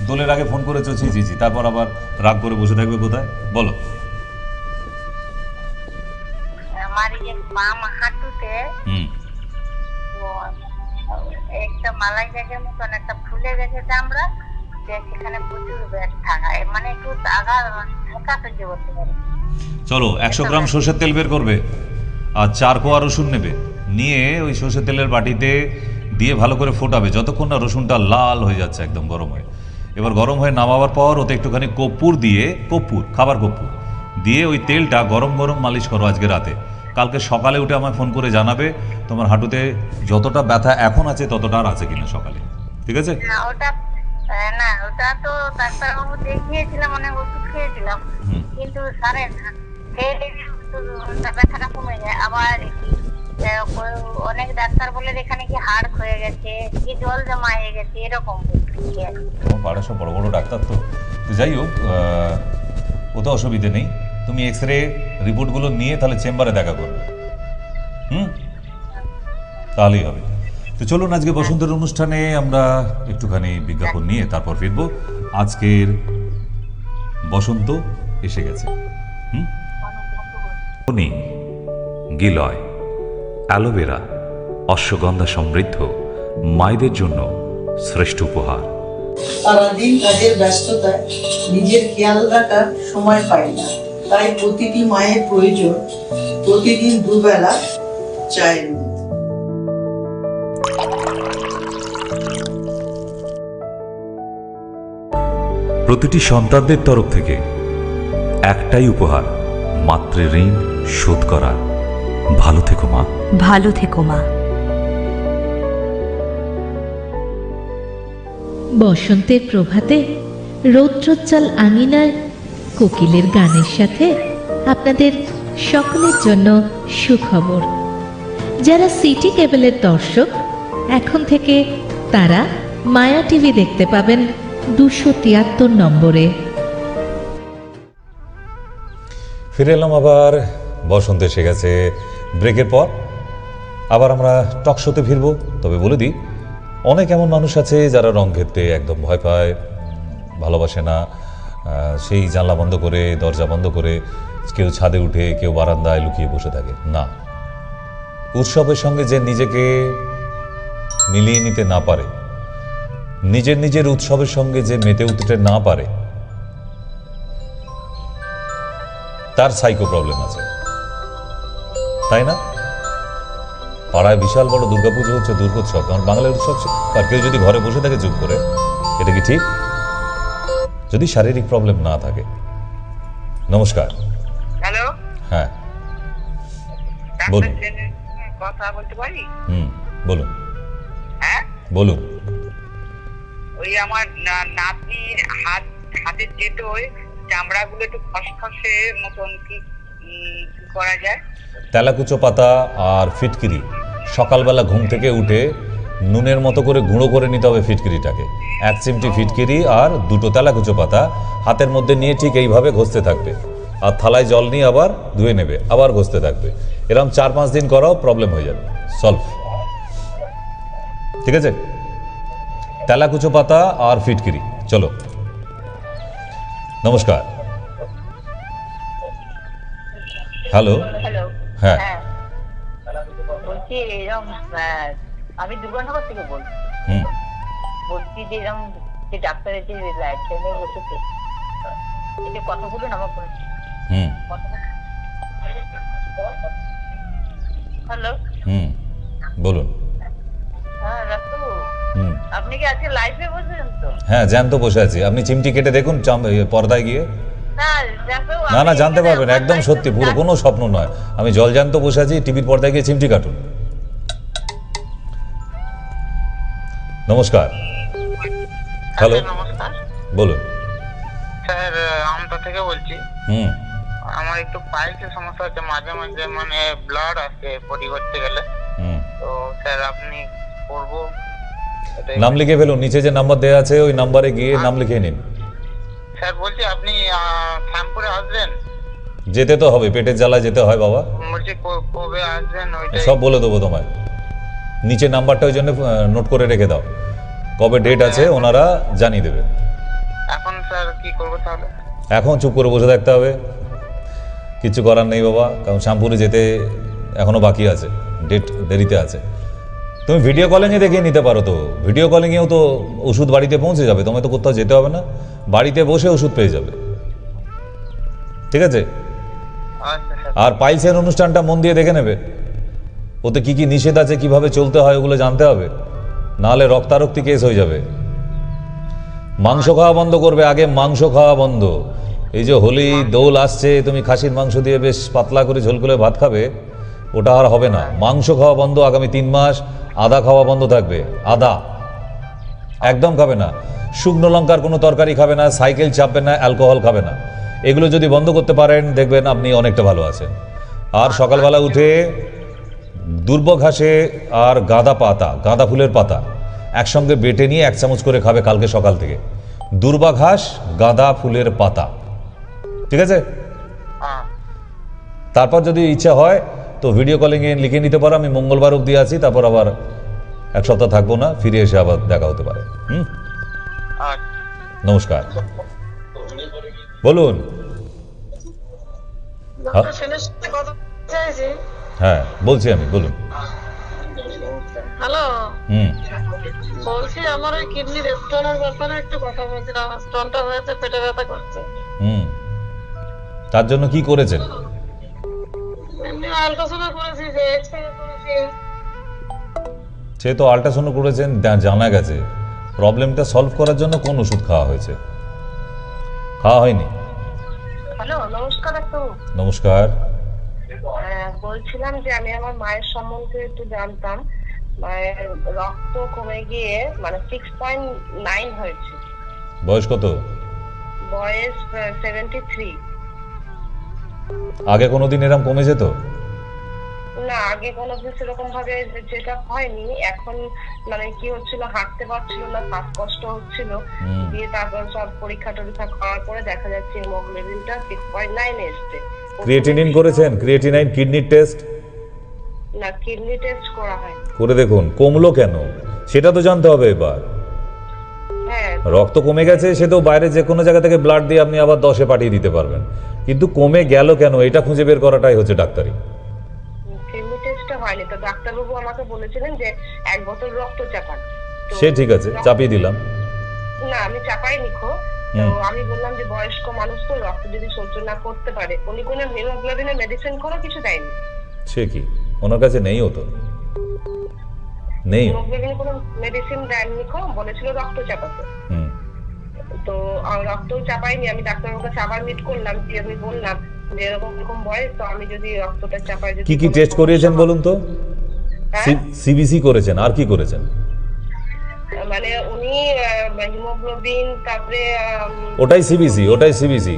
দোলের আগে ফোন করেছো, ছি ছি ছি, তারপর আবার রাগ করে বসে থাকবে কোথায়? বলো। আমার এই যে বাম হাঁটুতে হুম। একটা মালাই ব্যাগের মতন একটা ফুলে গেছে চামড়া, সেখানে প্রচুর ব্যথা হয়, মানে একটু আগা ঢাকা সহ্য করতে পারি। চলো 100 গ্রাম সর্ষের তেল বের করবে আর 4 কোয়া রসুন নেবে, নিয়ে ওই সর্ষের তেলের বাটিতে দিয়ে ভালো করে ফোটাবে যতক্ষণ না রসুনটা লাল হয়ে যাচ্ছে একদম গরম হয়ে। এবার গরম হয়ে নামাবার পর ওতে একটুখানি কর্পূর দিয়ে, খাবার কর্পূর দিয়ে ওই তেলটা গরম গরম মালিশ করো আজকে রাতে। কালকে সকালে উঠে আমায় ফোন করে জানাবে তোমার হাঁটুতে যতটা ব্যথা এখন আছে ততটা আর আছে কিনা সকালে, ঠিক আছে? না, ওটা তো ডাক্তারবাবু দেখিয়েছিলাম, অনেক ওষুধ খেয়েছিলাম, কিন্তু সারে না, খেয়ে ব্যথাটা কমে যায়। আবার অনেক ডাক্তার বলে এখানে কি হাড় ক্ষয়ে গেছে, কি জল জমা হয়ে গেছে, এরকম। তোমার পাড়া সব বড় বড় ডাক্তার তো যাই হোক, ও তো অসুবিধে নেই। তুমি এক্স রে রিপোর্টগুলো নিয়ে তাহলে চেম্বারে দেখা করবে। তাহলেই হবে। তো চলুন আজকে বসন্তের অনুষ্ঠানে আমরা একটুখানি বিজ্ঞাপন নিয়ে তারপর ফিরবো। আজকের বসন্ত এসে গেছে। গিলয় অ্যালোভেরা অশ্বগন্ধা সমৃদ্ধ মায়েদের জন্য শ্রেষ্ঠ উপহার। সারাদিন কাজের ব্যস্ততায় নিজের খেয়াল রাখার সময় পাই না, তাই প্রতিটি মায়ের প্রয়োজন প্রতিদিন দুবেলা চায়ের মধ্যে। প্রতিটি সন্তানদের তরফ থেকে একটাই উপহার, মাতৃ ঋণ শোধ করার। ভালো থেকো মা। ভালো থেকো মা। বসন্তের প্রভাতে রৌদ্রোজ্জ্বল আঙিনায় কোকিলের গানের সাথে আপনাদের সকলের জন্য সুখবর। যারা সিটি কেবলের দর্শক, এখন থেকে তারা মায়া টিভি দেখতে পাবেন 273 নম্বরে। ফিরে এলাম আবার, বসন্ত এসে গেছে। ব্রেকের পর আবার আমরা টক শোতে ফিরবো। তবে বলে দিই, অনেক এমন মানুষ আছে যারা রং খেতে একদম ভয় পায়, ভালোবাসে না, সেই জানলা বন্ধ করে দরজা বন্ধ করে কেউ ছাদে উঠে কেউ বারান্দায় লুকিয়ে বসে থাকে। না, উৎসবের সঙ্গে যে নিজেকে মিলিয়ে নিতে না পারে, নিজের উৎসবের সঙ্গে যে মেতে উঠতে না পারে, তার সাইকো প্রবলেম আছে, তাই না? পাড়ায় বিশাল বড় দুর্গাপুজো হচ্ছে, দুর্গোৎসব, কারণ বাংলার উৎসব। আর কেউ যদি ঘরে বসে থাকে চুপ করে, এটা কি ঠিক? যদি শারীরিক প্রবলেম না থাকে। নমস্কার। হ্যালো, হ্যাঁ বলুন। কথা বলতে পারি? বলুন। হ্যাঁ বলুন। ওই আমার নাতনির হাতের যেটোয় চামড়াগুলো একটু খসখসে মতন, কি করা যায়? তেলাকুচো পাতা আর ফিটকিরি সকালবেলা ঘুম থেকে উঠে নুনের মতো করে গুঁড়ো করে নিতে হবে ফিটকিরিটাকে। 1 চিমটি ফিটকিরি আর 2টো তেলাকুচো পাতা হাতের মধ্যে নিয়ে ঠিক এইভাবে ঘষতে থাকবে, আর থালায় জল নিয়ে আবার ধুয়ে নেবে, আবার ঘষতে থাকবে। এরকম 4-5 দিন করাও প্রবলেম হয়ে যাবে, সলভ। ঠিক আছে? তেলাকুচো পাতা আর ফিটকিরি। চলো, নমস্কার। হ্যালো। হ্যালো। হ্যাঁ। বলছি এরকম, আমি দুর্গানগর থেকে বলছি। বলছি যে এরকম যে ডাক্তারের যে লাইফ টাইমে বসেছে, এটা কথা বলুন আমার ফোনে। হ্যালো। বলুন। হ্যাঁ ডাক্তারবাবু, আপনি কি আজকে লাইভে বসেছেন তো? হ্যাঁ, জ্যান্ত বসে আছি। আপনি চিমটি কেটে দেখুন পর্দায় গিয়ে। না, জানতে পারবেন, একদম সত্যি, পুরো কোনো স্বপ্ন নয়। আমি জল জ্যান্ত বসে আছি, টিভির পর্দায় গিয়ে চিমটি কাটুন। নমস্কার। হ্যালো, নমস্কার বলুন। স্যার, আমতা থেকে বলছি। আমার একটু পাইলসের সমস্যা হচ্ছে, মাঝে মাঝে মানে ব্লাড আসে পটি করতে গেলে। তো স্যার আপনি করবো? নাম লিখে ফেলুন, নিচে যে নাম্বার দেওয়া আছে ওই নাম্বারে গিয়ে নাম লিখে নিন। স্যার বলছি আপনি শ্যামপুরে আসবেন? যেতে তো হবে, পেটের জ্বালা যেতে হয় বাবা। বলছি কবে আসবেন? ওইটাই সব বলে দেবো তোমায়। নিচে নাম্বারটা ওই জন্য নোট করে রেখে দাও, কবে ডেট আছে ওনারা জানিয়ে দেবে। এখন স্যার কি করবো তাহলে? এখন চুপ করে বসে থাকতে হবে, কিছু করার নেই বাবা, কারণ শ্যামপুরে যেতে এখনো বাকি আছে, ডেট দেরিতে আছে। তুমি ভিডিও কলিংয়ে দেখিয়ে নিতে পারো তো, ভিডিও কলিংয়েও তো ওষুধ বাড়িতে পৌঁছে যাবে, তোমায় তো কোথাও যেতে হবে না, বাড়িতে বসে ওষুধ পেয়ে যাবে। ঠিক আছে? আর পাইলসের অনুষ্ঠানটা মন দিয়ে দেখে নেবে, ওতে কি কি নিষেধ আছে, কিভাবে চলতে হয় ওগুলো জানতে হবে, নাহলে রক্তারক্তি কেস হয়ে যাবে। মাংস খাওয়া বন্ধ করবে, আগে মাংস খাওয়া বন্ধ। এই যে হোলি দোল আসছে, তুমি খাসির মাংস দিয়ে বেশ পাতলা করে ঝোল করে ভাত খাবে, ওটা আর হবে না। মাংস খাওয়া বন্ধ আগামী 3 মাস। আদা খাওয়া বন্ধ থাকবে, আদা একদম খাবে না। শুকনো লঙ্কার কোনো তরকারি খাবে না, সাইকেল চাপবে না, অ্যালকোহল খাবে না। এগুলো যদি বন্ধ করতে পারেন দেখবেন আপনি অনেকটা ভালো আছেন। আর সকালবেলা উঠে দুর্ব ঘাসে আর গাঁদা ফুলের পাতা একসঙ্গে বেটে নিয়ে 1 চামচ করে খাবে কালকে সকাল থেকে। দুর্বা ঘাস, গাঁদা ফুলের পাতা, ঠিক আছে? তারপর যদি ইচ্ছা হয় তো ভিডিও কলিংয়ে লিখে নিতে পারো আমি মঙ্গলবার অবধি আছি, তারপর আবার এক সপ্তাহ থাকবো না, ফিরে এসে আবার দেখা হতে পারে। নমস্কার, বলুন। হ্যাঁ বলছি আমি, বলুন। হ্যালো, হুম, বলছি আমার ওই কিডনির স্টোনের ব্যাপারে একটু কথা বলছিলাম। স্টোনটা হয়েছে, পেটে ব্যথা করছে। হুম, তার জন্য কি করেছেন? এমনি আলট্রাসাউন্ড করেছি, যে এক্সরে করেছি। সে তো আল্ট্রাসাউন্ড করেছেন, জানা গেছে। প্রবলেমটা সলভ করার জন্য কোন ওষুধ খাওয়া হয়েছে? খাওয়া হয়নি। হ্যালো, নমস্কার ডাক্তারবাবু। নমস্কার। বলছিলাম যে আমি আমার মায়ের সম্বন্ধে একটু জানতাম। মায়ের রক্ত কমে গিয়ে মানে 6.9 হয়েছে। বয়স কত? বয়স 73। আগে কোনোদিন এরকম কমে যেত? না, আগে কোনোদিন সেরকম ভাবে যেটা হয়নি। এখন মানে কি হচ্ছিল, হাঁটতে পারছিল না, শ্বাসকষ্ট হচ্ছিল। দিয়ে তারপর সব পরীক্ষা টরীক্ষা করার পরে দেখা যাচ্ছে হিমোগ্লোবিনটা 6.9 এসছে। ক্রিয়েটিনিন করেছেন? ক্রিয়েটিনাইন কিডনির টেস্ট? না, কিডনি টেস্ট করা হয়। করে দেখুন কমলো কেন, সেটা তো জানতে হবে এবার। হ্যাঁ, রক্ত কমে গেছে, সে তো বাইরে যে কোনো জায়গা থেকে ব্লাড দিয়ে আপনি আবার 10-এ পাঠিয়ে দিতে পারবেন, কিন্তু কমে গেল কেন এটা খুঁজে বের করাটাই হচ্ছে ডাক্তারি। কিডনি টেস্টটা হয়নি। তো ডাক্তারবাবু আমাকে বলেছিলেন যে 1 বোতল রক্ত চাপান। তো সে ঠিক আছে, চাপিয়ে দিলাম। না, আমি চাপাইনি খো। তো আমি বললাম যে বয়স্ক মানুষ তো, রক্ত যদি সহ্য না করতে পারে। উনি কোনো হিমোগ্লোবিনের মেডিসিন কোনো কিছু দেয়নি। সে কি, ওনার কাছে নেই? হতো নেই। হিমোগ্লোবিন কোনো মেডিসিন দেননি খো, বলেছিল রক্ত চাপাতে। হুম, তো রক্তও চাপাইনি। আমি ডাক্তারের কাছে আবার মিট করলাম, দিয়ে আমি বললাম যে এরকম এরকম বয়স, তো আমি যদি রক্তটা চাপাই, যদি কি কি টেস্ট করিয়েছেন বলুন তো? হ্যাঁ? সিবিসি করেছেন, আর কি করেছেন? মানে উনি হিমোগ্লোবিন, তারপরে ওটাই সিবিসি, ওটাই সিবিসি,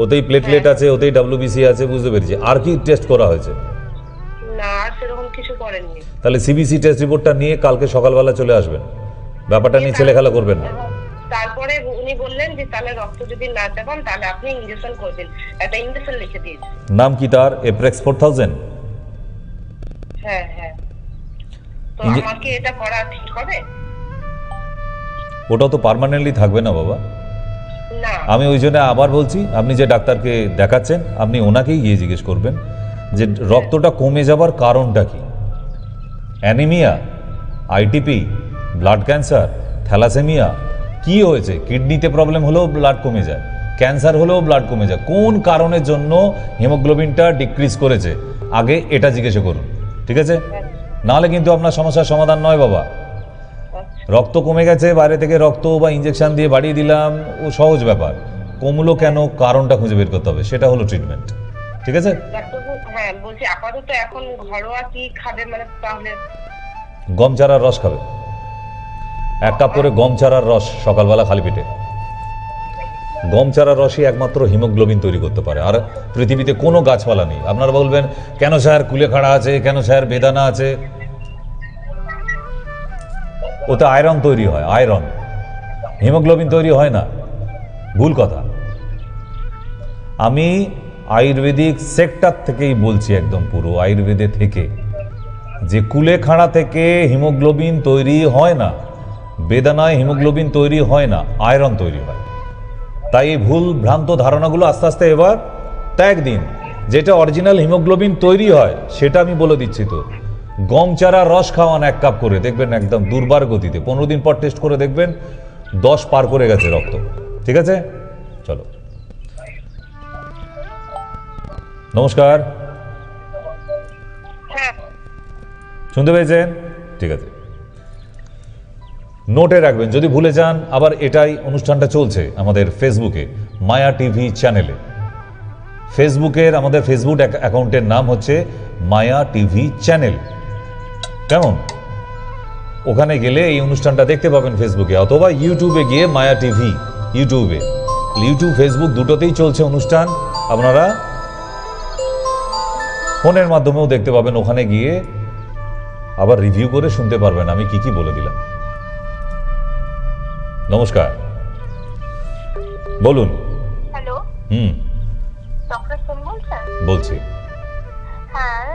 ওতেই প্লেটলেট আছে, ওতেই ডাব্লিউবিসি আছে, বুঝতে পেরেছি। আর কি টেস্ট করা হয়েছে? না, আর সেরকম কিছু করেননি। তাহলে সিবিসি টেস্ট রিপোর্টটা নিয়ে কালকে সকালবেলা চলে আসবেন, ব্যাপারটা নিয়ে ছেলেখেলা করবেন না। তারপরে উনি বললেন যে তাহলে রক্ত যদি না চাপান তাহলে আপনি ইনজেকশন করবেন। একটা ইনজেকশন লিখে দিয়েছে। নাম কি তার? এপ্রেক্স 4000? হ্যাঁ হ্যাঁ। তো আমাকে এটা করা ঠিক হবে? ওটা তো পার্মানেন্টলি থাকবে না বাবা। না, আমি ওই জন্য আবার বলছি, আপনি যে ডাক্তারকে দেখাচ্ছেন আপনি ওনাকেই গিয়ে জিজ্ঞেস করবেন যে রক্তটা কমে যাবার কারণটা কি। Anaemia, ITP, blood cancer, thalassaemia, কি হয়েছে? কিডনিতে প্রবলেম হলেও ব্লাড কমে যায়, ক্যান্সার হলেও ব্লাড কমে যায়, কোন কারণের জন্য হিমোগ্লোবিনটা ডিক্রিজ করেছে, আগে এটা জিজ্ঞাসা করুন, ঠিক আছে? নাহলে কিন্তু আপনার সমস্যার সমাধান নয় বাবা। রক্ত কমে গেছে, বাইরে থেকে রক্ত বা ইঞ্জেকশন দিয়ে বাড়িয়ে দিলাম, ও সহজ ব্যাপার। কমলো কেন, কারণটা খুঁজে বের করতে হবে, সেটা হলো ট্রিটমেন্ট, ঠিক আছে? ডাক্তারবাবু, হ্যাঁ বলছি আপাতত এখন ঘরোয়া কি খাবে মানে তাহলে? গম চারার রস খাবে, 1 কাপ করে গম চারার রস সকালবেলা খালি পেটে। গম চারার রসই একমাত্র হিমোগ্লোবিন তৈরি করতে পারে, আর পৃথিবীতে কোনো গাছপালা নেই। আপনারা বলবেন কেন স্যার কুলেখাড়া আছে, কেন স্যার বেদানা আছে? ওতে আয়রন তৈরি হয়, আয়রন, হিমোগ্লোবিন তৈরি হয় না, ভুল কথা। আমি আয়ুর্বেদিক সেক্টর থেকেই বলছি, একদম পুরো আয়ুর্বেদে থেকে, যে কুলেখাড়া থেকে হিমোগ্লোবিন তৈরি হয় না, বেদানায় হিমোগ্লোবিন তৈরি হয় না, আয়রন তৈরি হয়। তাই এই ভুল ভ্রান্ত ধারণাগুলো আস্তে আস্তে এবার ত্যাগ দিন। যেটা অরিজিনাল হিমোগ্লোবিন তৈরি হয় সেটা আমি বলে দিচ্ছি। তো গম চারা রস খাওয়ান 1 কাপ করে, দেখবেন একদম দুর্বার গতিতে, 15 দিন পর টেস্ট করে দেখবেন 10 পার করে গেছে রক্ত, ঠিক আছে? চলো, নমস্কার, হ্যাঁ, শুনতে পেয়েছেন? ঠিক আছে, নোটে রাখবেন, যদি ভুলে যান। আবার এটাই অনুষ্ঠানটা চলছে আমাদের ফেসবুকে, মায়া টিভি চ্যানেলে। ফেসবুকের আমাদের ফেসবুক অ্যাকাউন্টের নাম হচ্ছে মায়া টিভি চ্যানেল, কেমন? ওখানে গেলে এই অনুষ্ঠানটা দেখতে পাবেন ফেসবুকে, অথবা ইউটিউবে গিয়ে মায়া টিভি, ইউটিউব, ফেসবুক দুটোতেই চলছে অনুষ্ঠান। আপনারা ফোনের মাধ্যমেও দেখতে পাবেন, ওখানে গিয়ে আবার রিভিউ করে শুনতে পারবেন আমি কি কি বলে দিলাম। নমস্কার, বলুন। হ্যালো, হুম, ডক্টর সোম বলছেন? বলছি। হ্যাঁ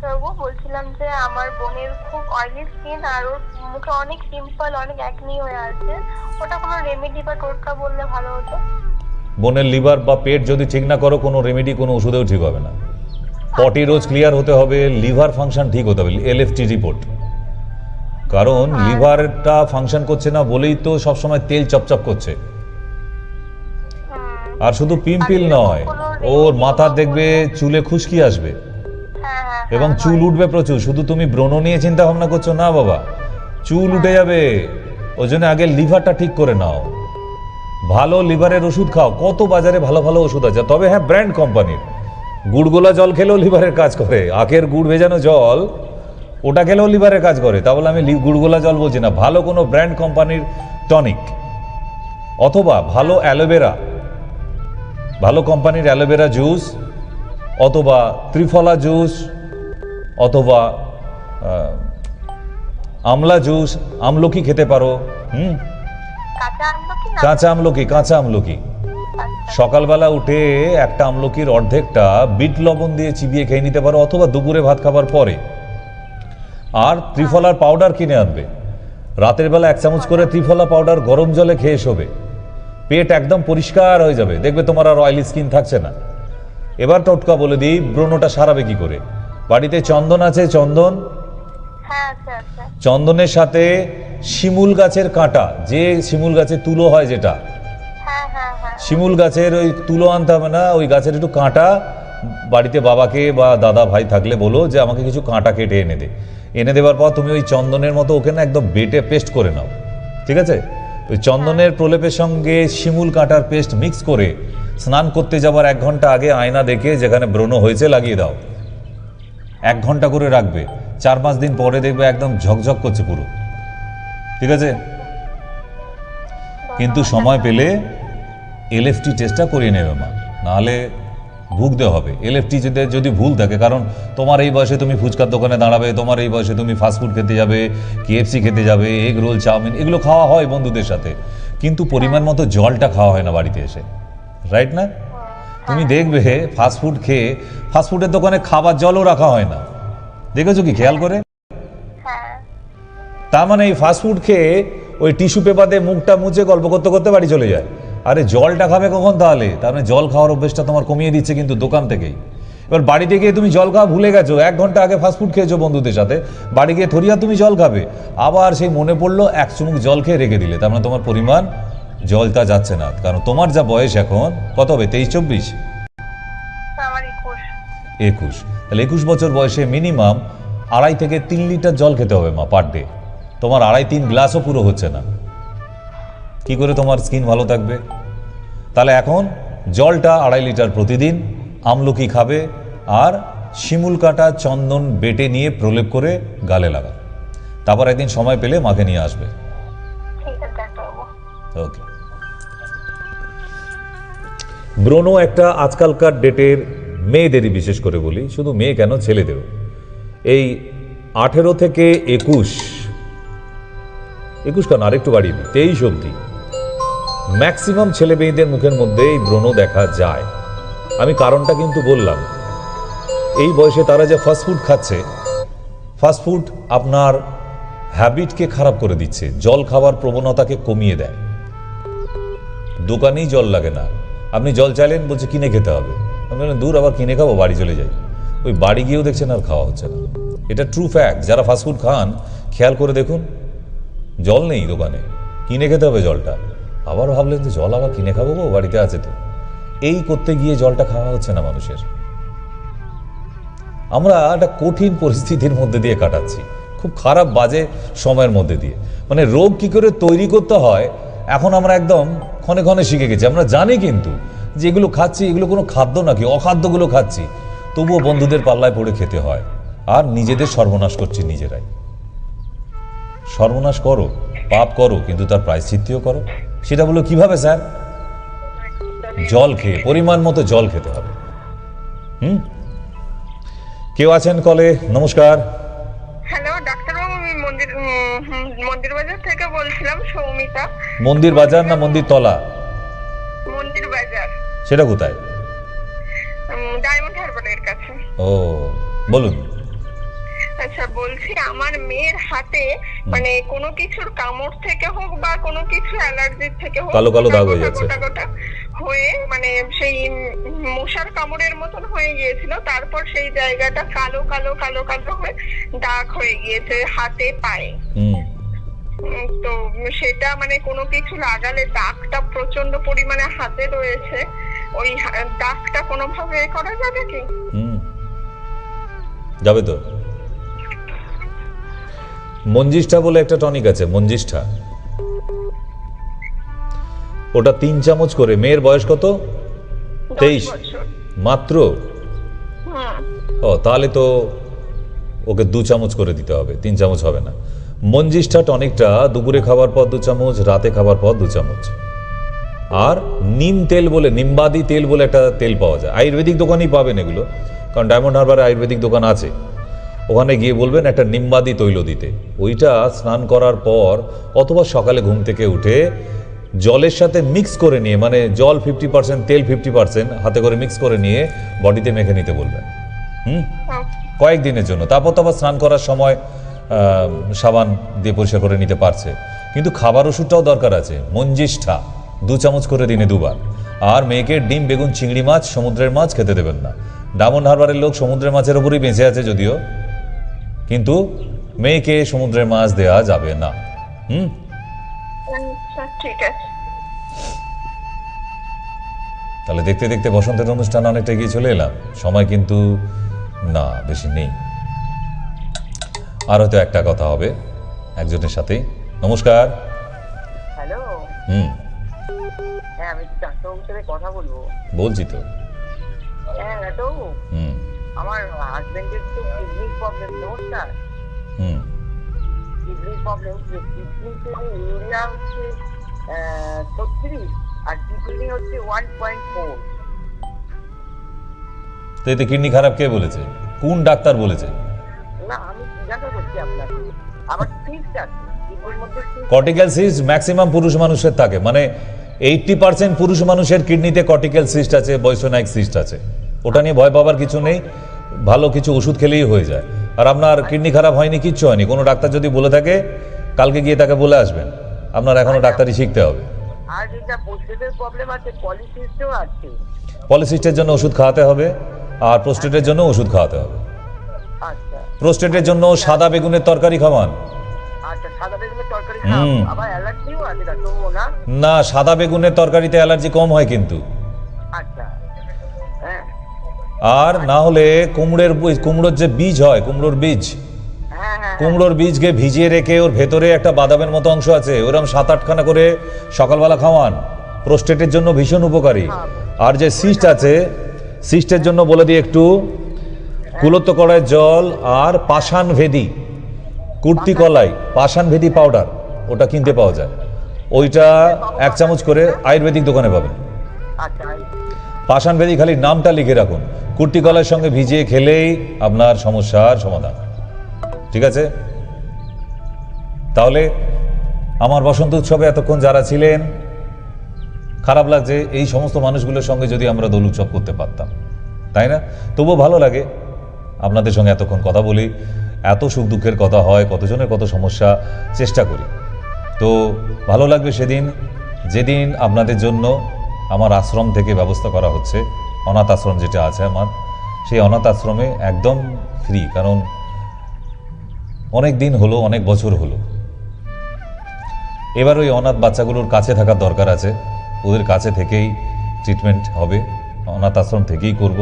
ডাক্তারবাবু, বলছিলাম যে আমার বোনের খুব অয়েলি স্কিন আর ওর মুখে অনেক পিম্পল, অনেক অ্যাকনি হয়ে আছে। ওটা কোনো রেমেডি বা টোটকা বললে ভালো হতো। বোনের লিভার বা পেট যদি ঠিক না করো, কোনো রেমেডি কোনো ওষুধেও ঠিক হবে না। পটি রোজ ক্লিয়ার হতে হবে, লিভার ফাংশন ঠিক হতে হবে, এলএফটি রিপোর্ট। কারণ লিভারটা ফাংশন করছে না বলেই তো সবসময় তেল চপচপ করছে। আর শুধু পিম্পল নয়, ওর মাথার দেখবে চুলে খুশকি আসবে এবং চুল উঠবে প্রচুর। শুধু তুমি ব্রণ নিয়ে চিন্তা ভাবনা করছো না বাবা, চুল উঠে যাবে। ওই জন্য আগে লিভারটা ঠিক করে নাও, ভালো লিভারের ওষুধ খাও। কত বাজারে ভালো ভালো ওষুধ আছে, তবে হ্যাঁ ব্র্যান্ড কোম্পানির। গুড়গোলা জল খেলেও লিভারের কাজ করে, আখের গুড় ভেজানো জল, ওটা খেলেও লিভারের কাজ করে। তা বলে আমি গুড়গোলা জল বলছি না, ভালো কোনো ব্র্যান্ড কোম্পানির টনিক, অথবা ভালো অ্যালোভেরা, ভালো কোম্পানির অ্যালোভেরা জুস, অথবা ত্রিফলা জুস, অথবা আমলা জুস, আমলকি খেতে পারো। কাঁচা আমলকি সকালবেলা উঠে একটা আমলকির অর্ধেকটা বিট লবণ দিয়ে চিবিয়ে খেয়ে নিতে পারো, অথবা দুপুরে ভাত খাবার পরে। আর ত্রিফলার পাউডার কিনে আনবে, রাতের বেলা 1 চামচ করে ত্রিফলা পাউডার গরম জলে খেয়ে শোবে, পেট একদম পরিষ্কার হয়ে যাবে, দেখবে তোমার আর অয়েলি স্কিন থাকছে না। এবার টোটকা বলে দিই, ব্রণটা সারাবে কি করে। বাড়িতে চন্দন আছে? চন্দন, চন্দনের সাথে শিমুল গাছের কাঁটা, যে শিমুল গাছের তুলো হয়, যেটা শিমুল গাছের ওই তুলো আনতে হবে না, ওই গাছের একটু কাঁটা বাড়িতে বাবাকে বা দাদা ভাই থাকলে বলো যে আমাকে কিছু কাঁটা কেটে এনে দে। এনে দেওয়ার পর তুমি ওই চন্দনের মতো ওকে না একদম বেটে পেস্ট করে নাও, ঠিক আছে? ওই চন্দনের প্রলেপের সঙ্গে শিমুল কাঁটার পেস্ট মিক্স করে স্নান করতে যাবার 1 ঘন্টা আগে আয়না দেখে যেখানে ব্রণ হয়েছে লাগিয়ে দাও। 1 ঘন্টা করে রাখবে, 4-5 দিন পরে দেখবে একদম ঝকঝক করছে পুরো, ঠিক আছে? কিন্তু সময় পেলে এলএফটি টেস্টটা করিয়ে নেবে মা, নাহলে ভুগতে হবে। এলএফটি যদি ভুল থাকে, কারণ তোমার এই বয়সে তুমি ফুচকার দোকানে দাঁড়াবে, তোমার এই বয়সে তুমি ফাস্টফুড খেতে যাবে, কেএফসি খেতে যাবে, এগ রোল, চাউমিন, এগুলো খাওয়া হয় বন্ধুদের সাথে, কিন্তু পরিমাণ মতো জলটা খাওয়া হয় না বাড়িতে এসে, রাইট না? তুমি দেখবে ফাস্টফুড খেয়ে ফাস্টফুডের দোকানে খাবার জলও রাখা হয় না, দেখেছো কি খেয়াল করে? তার মানে এই ফাস্টফুড খেয়ে ওই টিস্যু পেপার দিয়ে মুখটা মুছে গল্প করতে করতে বাড়ি চলে যায়। আরে জলটা খাবে কখন তাহলে? তার মানে জল খাওয়ার অভ্যেসটা তোমার কমিয়ে দিচ্ছে কিন্তু দোকান থেকেই। এবার বাড়িতে গিয়ে তুমি জল খাওয়া ভুলে গেছো, 1 ঘন্টা আগে ফাস্টফুড খেয়েছো বন্ধুদের সাথে, বাড়ি গিয়ে থরিয়া তুমি জল খাবে, আবার সেই মনে পড়লো 1 চুমুক জল খেয়ে রেখে দিলে। তার মানে তোমার পরিমাণ জলটা যাচ্ছে না, কারণ তোমার যা বয়স এখন, কত হবে, 23-24? 21। তাহলে 21 বছর বয়সে মিনিমাম 2.5 থেকে 3 লিটার জল খেতে হবে মা পার ডে। তোমার 2.5-3 গ্লাসও পুরো হচ্ছে না, কি করে তোমার স্কিন ভালো থাকবে? তাহলে এখন জলটা 2.5 লিটার প্রতিদিন, আমলকি খাবে, আর শিমুল কাটা চন্দন বেটে নিয়ে প্রলেপ করে গালে লাগা। তারপর একদিন সময় পেলে মাকে নিয়ে আসবে। ওকে। ব্রণ একটা আজকালকার ডেটের মেয়েদেরই, বিশেষ করে বলি, শুধু মেয়ে কেন, ছেলেদেরও, এই 18 থেকে 21 কেন, আরেকটু বাড়িয়ে দিই, 23 অবধি ম্যাক্সিমাম ছেলে মেয়েদের মুখের মধ্যে এই ব্রণ দেখা যায়। আমি কারণটা কিন্তু বললাম, এই বয়সে তারা যে ফাস্টফুড খাচ্ছে, ফাস্টফুড আপনার হ্যাবিটকে খারাপ করে দিচ্ছে, জল খাওয়ার প্রবণতাকে কমিয়ে দেয়। দোকানেই জল লাগে না, আপনি জল চাইলেন, বলছে কিনে খেতে হবে, আপনি বলেন দূর, আবার কিনে খাবো, বাড়ি চলে যাই। ওই বাড়ি গিয়েও দেখছেন আর খাওয়া হচ্ছে না। এটা ট্রু ফ্যাক্ট। যারা ফাস্টফুড খান খেয়াল করে দেখুন, জল নেই দোকানে, কিনে খেতে হবে জলটা। আবার ভাবলেন যে জল আবার কিনে খাবো, গো বাড়িতে আছে তো। এই করতে গিয়ে জলটা খাওয়া হচ্ছে না মানুষের। আমরা একটা কঠিন পরিস্থিতির মধ্যে দিয়ে কাটাচ্ছি, খুব খারাপ বাজে সময়ের মধ্যে দিয়ে। মানে রোগ কি করে তৈরি করতে হয় এখন আমরা একদম ক্ষণে ক্ষণে শিখে গেছি। আমরা জানি কিন্তু যে এগুলো খাচ্ছি, এগুলো কোনো খাদ্য নাকি, অখাদ্যগুলো খাচ্ছি, তবুও বন্ধুদের পাল্লায় পড়ে খেতে হয়, আর নিজেদের সর্বনাশ করছি নিজেরাই। সর্বনাশ করো, পাপ করো, কিন্তু তার প্রায়শ্চিত্তও করো। সেটা বলো কিভাবে স্যার? জল খেয়ে, পরিমাণ মতো জল খেতে হবে। কেউ আছেন কলে? নমস্কার। হ্যালো ডাক্তারবাবু, আমি মন্দির বাজার থেকে বলছিলাম, সৌমিতা। মন্দির বাজার না মন্দির তলা? মন্দির বাজার। সেটা কোথায়? ডায়মন্ড হারবারের কাছে। ও, বলুন। আচ্ছা, বলছি আমার মেয়ের হাতে মানে কোনো কিছুর কামড় থেকে হোক বা কোনো কিছু অ্যালার্জির থেকে হোক কালো কালো দাগ হয়ে যাচ্ছে। গোটা গোটা হয়ে মানে সেই মশার কামড়ের মতন হয়ে গিয়েছিল, তারপর সেই জায়গাটা কালো কালো কালো কালো হয়ে দাগ হয়ে গিয়েছে হাতে পায়ে। তো সেটা মানে কোনো কিছু লাগালে দাগটা প্রচন্ড পরিমাণে হাতে রয়েছে, ওই দাগটা কোনোভাবে করা যাবে কি? যাবে তো। মঞ্জিষ্ঠা বলে একটা টনিক আছে, মঞ্জিষ্ঠা, ওটা 3 চামচ করে। মেয়ের বয়স কত? 23 মাত্র? ও, তাহলে তো ওকে 2 চামচ করে দিতে হবে, 3 চামচ হবে না। মঞ্জিষ্ঠা টনিকটা দুপুরে খাবার পর 2 চামচ, রাতে খাবার পর 2 চামচ। আর নিম তেল বলে, নিম্বাদি তেল বলে একটা তেল পাওয়া যায়, আয়ুর্বেদিক দোকানেই পাবেন এগুলো, কারণ ডায়মন্ড হারবারে আয়ুর্বেদিক দোকান আছে। ওখানে গিয়ে বলবেন একটা নিম্বাদি তৈল দিতে। ওইটা স্নান করার পর অথবা সকালে ঘুম থেকে উঠে জলের সাথে মিক্স করে নিয়ে, মানে জল 50%, তেল 50% হাতে করে মিক্স করে নিয়ে বডিতে মেখে নিতে বলবেন। কয়েকদিনের জন্য। তারপর তো আবার স্নান করার সময় সাবান দিয়ে পরিষ্কার করে নিতে পারছে। কিন্তু খাবার ওষুধটাও দরকার আছে, মঞ্জিষ্ঠা 2 চামচ করে দিনে 2 বার। আর মেয়েকে ডিম, বেগুন, চিংড়ি মাছ, সমুদ্রের মাছ খেতে দেবেন না। ডায়মন্ড হারবারের লোক সমুদ্রের মাছের উপরই বেঁচে আছে যদিও, কিন্তু মেয়েকে সমুদ্রের মাছ দেওয়া যাবে না। ঠিক আছে। তাহলে দেখতে দেখতে বসন্তের অনুষ্ঠান অনেকটা এগিয়ে চলে এলাম। সময় কিন্তু না বেশি নেই। আর হয়তো একটা কথা হবে একজনের সাথে। নমস্কার। হ্যালো, হ্যাঁ আমি ডাক্তারবাবুর সাথে কথা বলবো। বলছি তো। হ্যাঁ ডাক্তারবাবু, আমার হাজবেন্ডের তো কিডনির প্রবলেম। নমস্কার। কিডনির প্রবলেম, কিডনিতে ইউরিয়া হচ্ছে 36 আর কিডনি হচ্ছে 1.4। তো এতে কিডনি খারাপ কে বলেছে? কোন ডাক্তার বলেছে? না, আমি জিজ্ঞাসা করছি আপনাকে। আবার সিস্ট আছে কিডনির মধ্যে। কর্টিক্যাল সিস্ট ম্যাক্সিমাম পুরুষ মানুষের থাকে, মানে 80% পুরুষ মানুষের কিডনিতে কর্টিক্যাল সিস্ট আছে, বয়সনাইক সিস্ট আছে। ওটা নিয়ে ভয় পাবার কিছু নেই, ভালো কিছু ওষুধ খেলেই হয়ে যায়। আর আপনার কিডনি খারাপ হয়নি, কিচ্ছু হয়নি। কোনো ডাক্তার যদি বলে থাকে কালকে গিয়ে তাকে বলে আসবেন। আপনার এখনো ডাক্তারি শিখতে হবে। আর যেটা প্রোস্টেটের প্রবলেম আছে, পলিসিস্টও আছে। পলিসিস্টের জন্য ওষুধ খাওয়াতে হবে, আর প্রোস্টেটের জন্য ওষুধ খাওয়াতে হবে। আচ্ছা প্রোস্টেটের জন্য সাদা বেগুনের তরকারি খাওয়ান। আচ্ছা, সাদা বেগুনের তরকারি খাও। আবার অ্যালার্জিও আছে ডাক্তারবাবু না? না, সাদা বেগুনের তরকারিতে অ্যালার্জি কম হয় কিন্তু। আচ্ছা, হ্যাঁ। আর না হলে কুমড়োর যে বীজ হয়, কুমড়োর বীজ, কুমড়োর বীজকে ভিজিয়ে রেখে ওর ভেতরে একটা বাদামের মতো অংশ আছে, ওরকম 7-8খানা করে সকালবেলা খাওয়ান। প্রোস্টেটের জন্য ভীষণ উপকারী। আর যে সিস্ট আছে, সিস্টের জন্য বলে দিই একটু কুলত্ব কড়াইয়ের জল আর পাষাণ ভেদি, কুর্তি কলাই পাষাণ ভেদি পাউডার, ওটা কিনতে পাওয়া যায়। ওইটা 1 চামচ করে আয়ুর্বেদিক দোকানে পাবেন। পাষাণ ভেদি খালি নামটা লিখে রাখুন, কুর্তি কলাইয়ের সঙ্গে ভিজিয়ে খেলেই আপনার সমস্যার সমাধান। ঠিক আছে? তাহলে আমার বসন্ত উৎসবে এতক্ষণ যারা ছিলেন, খারাপ লাগছে এই সমস্ত মানুষগুলোর সঙ্গে যদি আমরা দোল উৎসব করতে পারতাম, তাই না? তবুও ভালো লাগে আপনাদের সঙ্গে এতক্ষণ কথা বলি। এত সুখ দুঃখের কথা হয়, কতজনের কত সমস্যা, চেষ্টা করি। তো ভালো লাগবে সেদিন যেদিন আপনাদের জন্য আমার আশ্রম থেকে ব্যবস্থা করা হচ্ছে, অনাথ আশ্রম যেটা আছে আমার, সেই অনাথ আশ্রমে একদম ফ্রি। কারণ অনেক দিন হলো, অনেক বছর হলো। এবার ওই অনাথ বাচ্চাগুলোর কাছে থাকার দরকার আছে, ওদের কাছে থেকেই ট্রিটমেন্ট হবে, অনাথ আশ্রম থেকেই করব।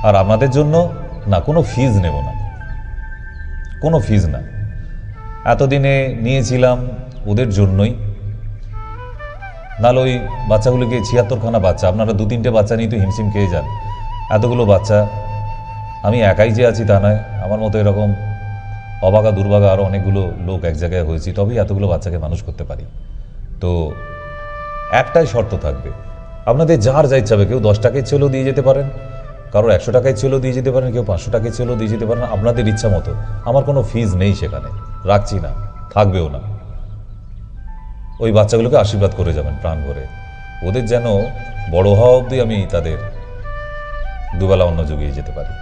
আর আপনাদের জন্য না কোনো ফিজ নেব না, কোনো ফিজ না। এতদিনে নিয়েছিলাম ওদের জন্যই, নাহলে ওই বাচ্চাগুলোকে 76খানা বাচ্চা, আপনারা 2-3টে বাচ্চা নিয়ে তো হিমশিম খেয়ে যান। এতগুলো বাচ্চা, আমি একাই যে আছি তা নয়, আমার মতো এরকম অভাগা দুর্ভাগা আরও অনেকগুলো লোক এক জায়গায় হয়েছি, তবেই এতগুলো বাচ্চাকে মানুষ করতে পারি। তো একটাই শর্ত থাকবে, আপনাদের যার যা ইচ্ছা হবে, কেউ 10 টাকায় চেলেও দিয়ে যেতে পারেন, কারোর 100 টাকায় চেলেও দিয়ে যেতে পারেন, কেউ 500 টাকায় চেলেও দিয়ে যেতে পারেন, আপনাদের ইচ্ছা মতো। আমার কোনো ফিজ নেই সেখানে, রাখছি না, থাকবেও না। ওই বাচ্চাগুলোকে আশীর্বাদ করে যাবেন প্রাণ ভরে, ওদের যেন বড় হওয়া অবধি আমি তাদের দুবেলা অন্ন জুগিয়ে যেতে পারি।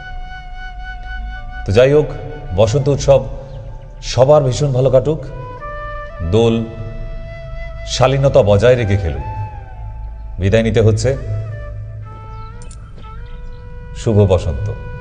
তো যাই হোক, বসন্ত উৎসব সবার ভীষণ ভালো কাটুক, দোল শালীনতা বজায় রেখে খেলুক। বিদায় নিতে হচ্ছে। শুভ বসন্ত।